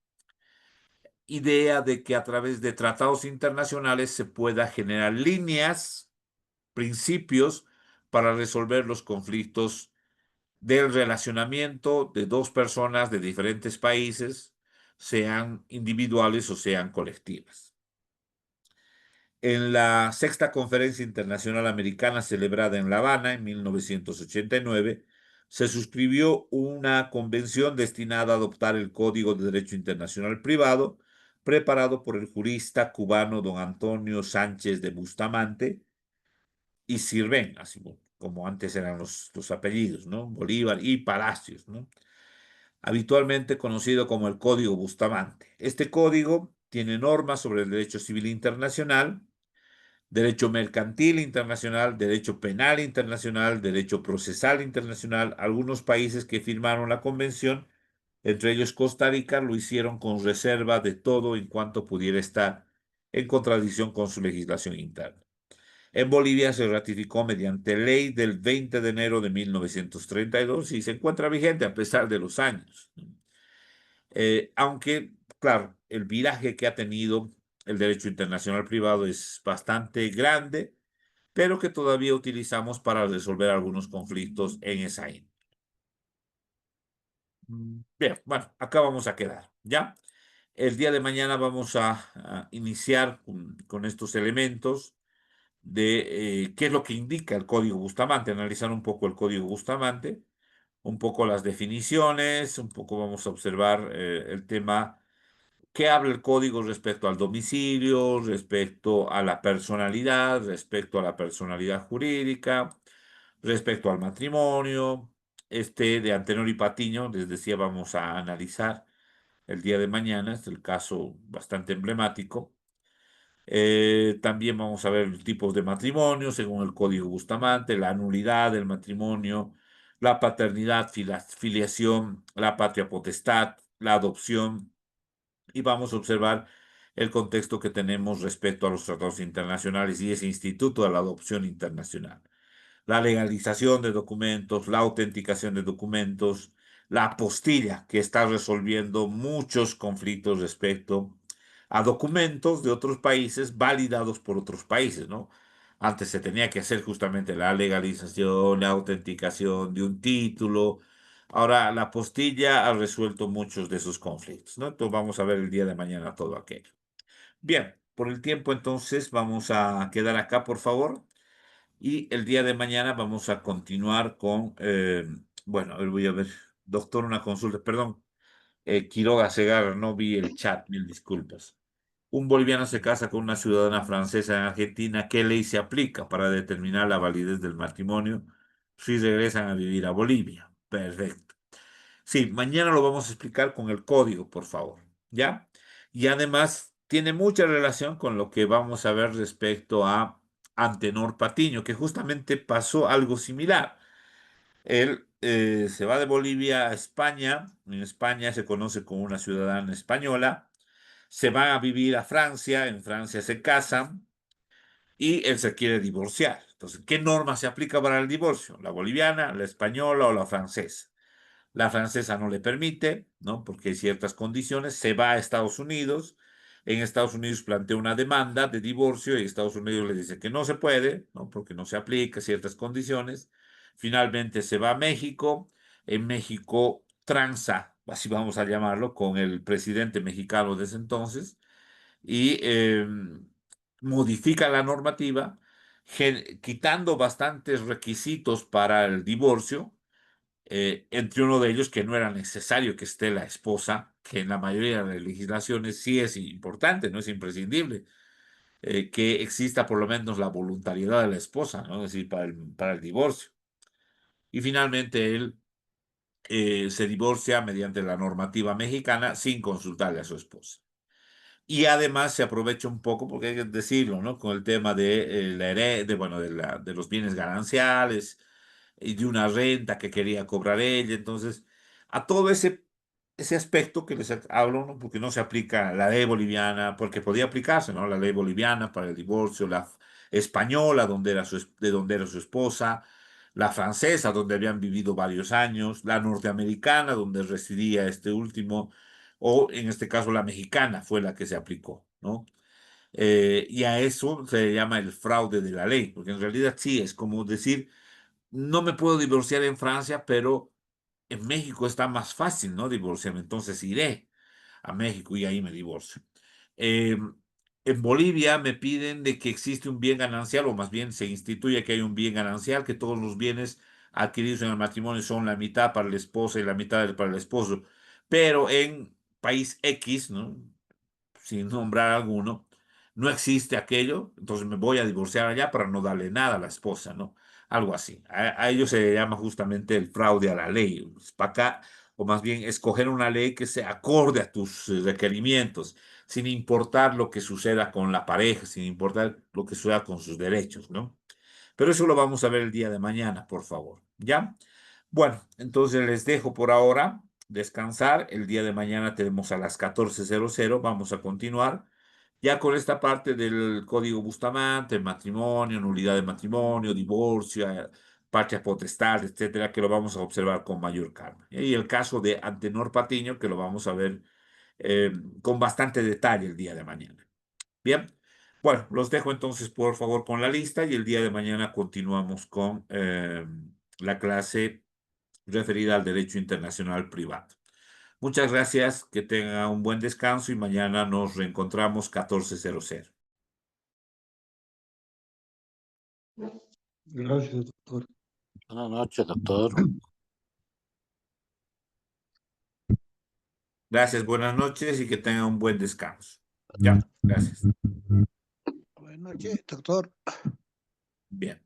idea de que a través de tratados internacionales se pueda generar líneas, principios para resolver los conflictos del relacionamiento de dos personas de diferentes países, sean individuales o sean colectivas. En la Sexta Conferencia Internacional Americana celebrada en La Habana en 1989, se suscribió una convención destinada a adoptar el Código de Derecho Internacional Privado, preparado por el jurista cubano don Antonio Sánchez de Bustamante y Sirven, así como antes eran los apellidos, ¿no?, Bolívar y Palacios, ¿no?, habitualmente conocido como el Código Bustamante. Este código tiene normas sobre el derecho civil internacional, derecho mercantil internacional, derecho penal internacional, derecho procesal internacional. Algunos países que firmaron la convención, entre ellos Costa Rica, lo hicieron con reserva de todo en cuanto pudiera estar en contradicción con su legislación interna. En Bolivia se ratificó mediante ley del 20 de enero de 1932 y se encuentra vigente a pesar de los años. Aunque, claro, el viraje que ha tenido el derecho internacional privado es bastante grande, pero que todavía utilizamos para resolver algunos conflictos en esa índole. Bien, bueno, acá vamos a quedar, ¿ya? El día de mañana vamos a iniciar con estos elementos de qué es lo que indica el Código Bustamante, analizar un poco el Código Bustamante, un poco las definiciones, un poco vamos a observar el tema. ¿Qué habla el código respecto al domicilio, respecto a la personalidad, respecto a la personalidad jurídica, respecto al matrimonio? De Antenor y Patiño, les decía, vamos a analizar el día de mañana, es el caso bastante emblemático. También vamos a ver los tipos de matrimonio según el Código Bustamante, la nulidad del matrimonio, la paternidad, filiación, la patria potestad, la adopción, y vamos a observar el contexto que tenemos respecto a los tratados internacionales y ese instituto de la adopción internacional. La legalización de documentos, la autenticación de documentos, la apostilla que está resolviendo muchos conflictos respecto a documentos de otros países validados por otros países, ¿no? Antes se tenía que hacer justamente la legalización, la autenticación de un título. Ahora, la apostilla ha resuelto muchos de esos conflictos, ¿no? Entonces vamos a ver el día de mañana todo aquello. Bien, por el tiempo entonces vamos a quedar acá, por favor. Y el día de mañana vamos a continuar con, bueno, a ver, voy a ver, doctor, una consulta, perdón, Quiroga Segarra, no vi el chat, mil disculpas. Un boliviano se casa con una ciudadana francesa en Argentina. ¿Qué ley se aplica para determinar la validez del matrimonio si regresan a vivir a Bolivia? Perfecto. Sí, mañana lo vamos a explicar con el código, por favor. ¿Ya? Y además tiene mucha relación con lo que vamos a ver respecto a Antenor Patiño, que justamente pasó algo similar. Él se va de Bolivia a España. En España se conoce como una ciudadana española. Se va a vivir a Francia. En Francia se casan y él se quiere divorciar. Entonces, ¿qué norma se aplica para el divorcio? ¿La boliviana, la española o la francesa? La francesa no le permite, ¿no? Porque hay ciertas condiciones. Se va a Estados Unidos. En Estados Unidos plantea una demanda de divorcio y Estados Unidos le dice que no se puede, ¿no? Porque no se aplica ciertas condiciones. Finalmente se va a México. En México transa, así vamos a llamarlo, con el presidente mexicano de ese entonces y modifica la normativa, quitando bastantes requisitos para el divorcio, entre uno de ellos que no era necesario que esté la esposa, que en la mayoría de las legislaciones sí es importante, no es imprescindible, que exista por lo menos la voluntariedad de la esposa, ¿no? Es decir, para el divorcio. Y finalmente él se divorcia mediante la normativa mexicana sin consultarle a su esposa. Y además se aprovecha un poco, porque hay que decirlo, ¿no? Con el tema de bueno, de los bienes gananciales y de una renta que quería cobrar ella. Entonces, a todo ese aspecto que les hablo, ¿no? Porque no se aplica la ley boliviana, porque podía aplicarse, ¿no? La ley boliviana para el divorcio, la española, de donde era su esposa, la francesa, donde habían vivido varios años, la norteamericana, donde residía este último, o en este caso la mexicana fue la que se aplicó, ¿no? Y a eso se le llama el fraude de la ley, porque en realidad sí, es como decir, no me puedo divorciar en Francia, pero en México está más fácil, ¿no? Divorciarme, entonces iré a México y ahí me divorcio. Eh, en Bolivia me piden de que existe un bien ganancial, o más bien se instituye que hay un bien ganancial, que todos los bienes adquiridos en el matrimonio son la mitad para la esposa y la mitad para el esposo. Pero en país X, ¿no? Sin nombrar alguno, no existe aquello, entonces me voy a divorciar allá para no darle nada a la esposa, ¿no? Algo así. A ello se le llama justamente el fraude a la ley. Para acá, o más bien escoger una ley que se acorde a tus requerimientos, sin importar lo que suceda con la pareja, sin importar lo que suceda con sus derechos, ¿no? Pero eso lo vamos a ver el día de mañana, por favor. ¿Ya? Bueno, entonces les dejo por ahora descansar. El día de mañana tenemos a las 14:00. Vamos a continuar ya con esta parte del Código Bustamante, matrimonio, nulidad de matrimonio, divorcio, patria potestad, etcétera, que lo vamos a observar con mayor calma. Y el caso de Antenor Patiño, que lo vamos a ver eh, con bastante detalle el día de mañana. Bien, bueno, los dejo entonces por favor con la lista y el día de mañana continuamos con la clase referida al derecho internacional privado. Muchas gracias, que tengan un buen descanso y mañana nos reencontramos 14:00. Gracias, doctor. Buenas noches, doctor. Gracias, buenas noches y que tengan un buen descanso. Ya, gracias. Buenas noches, doctor. Bien.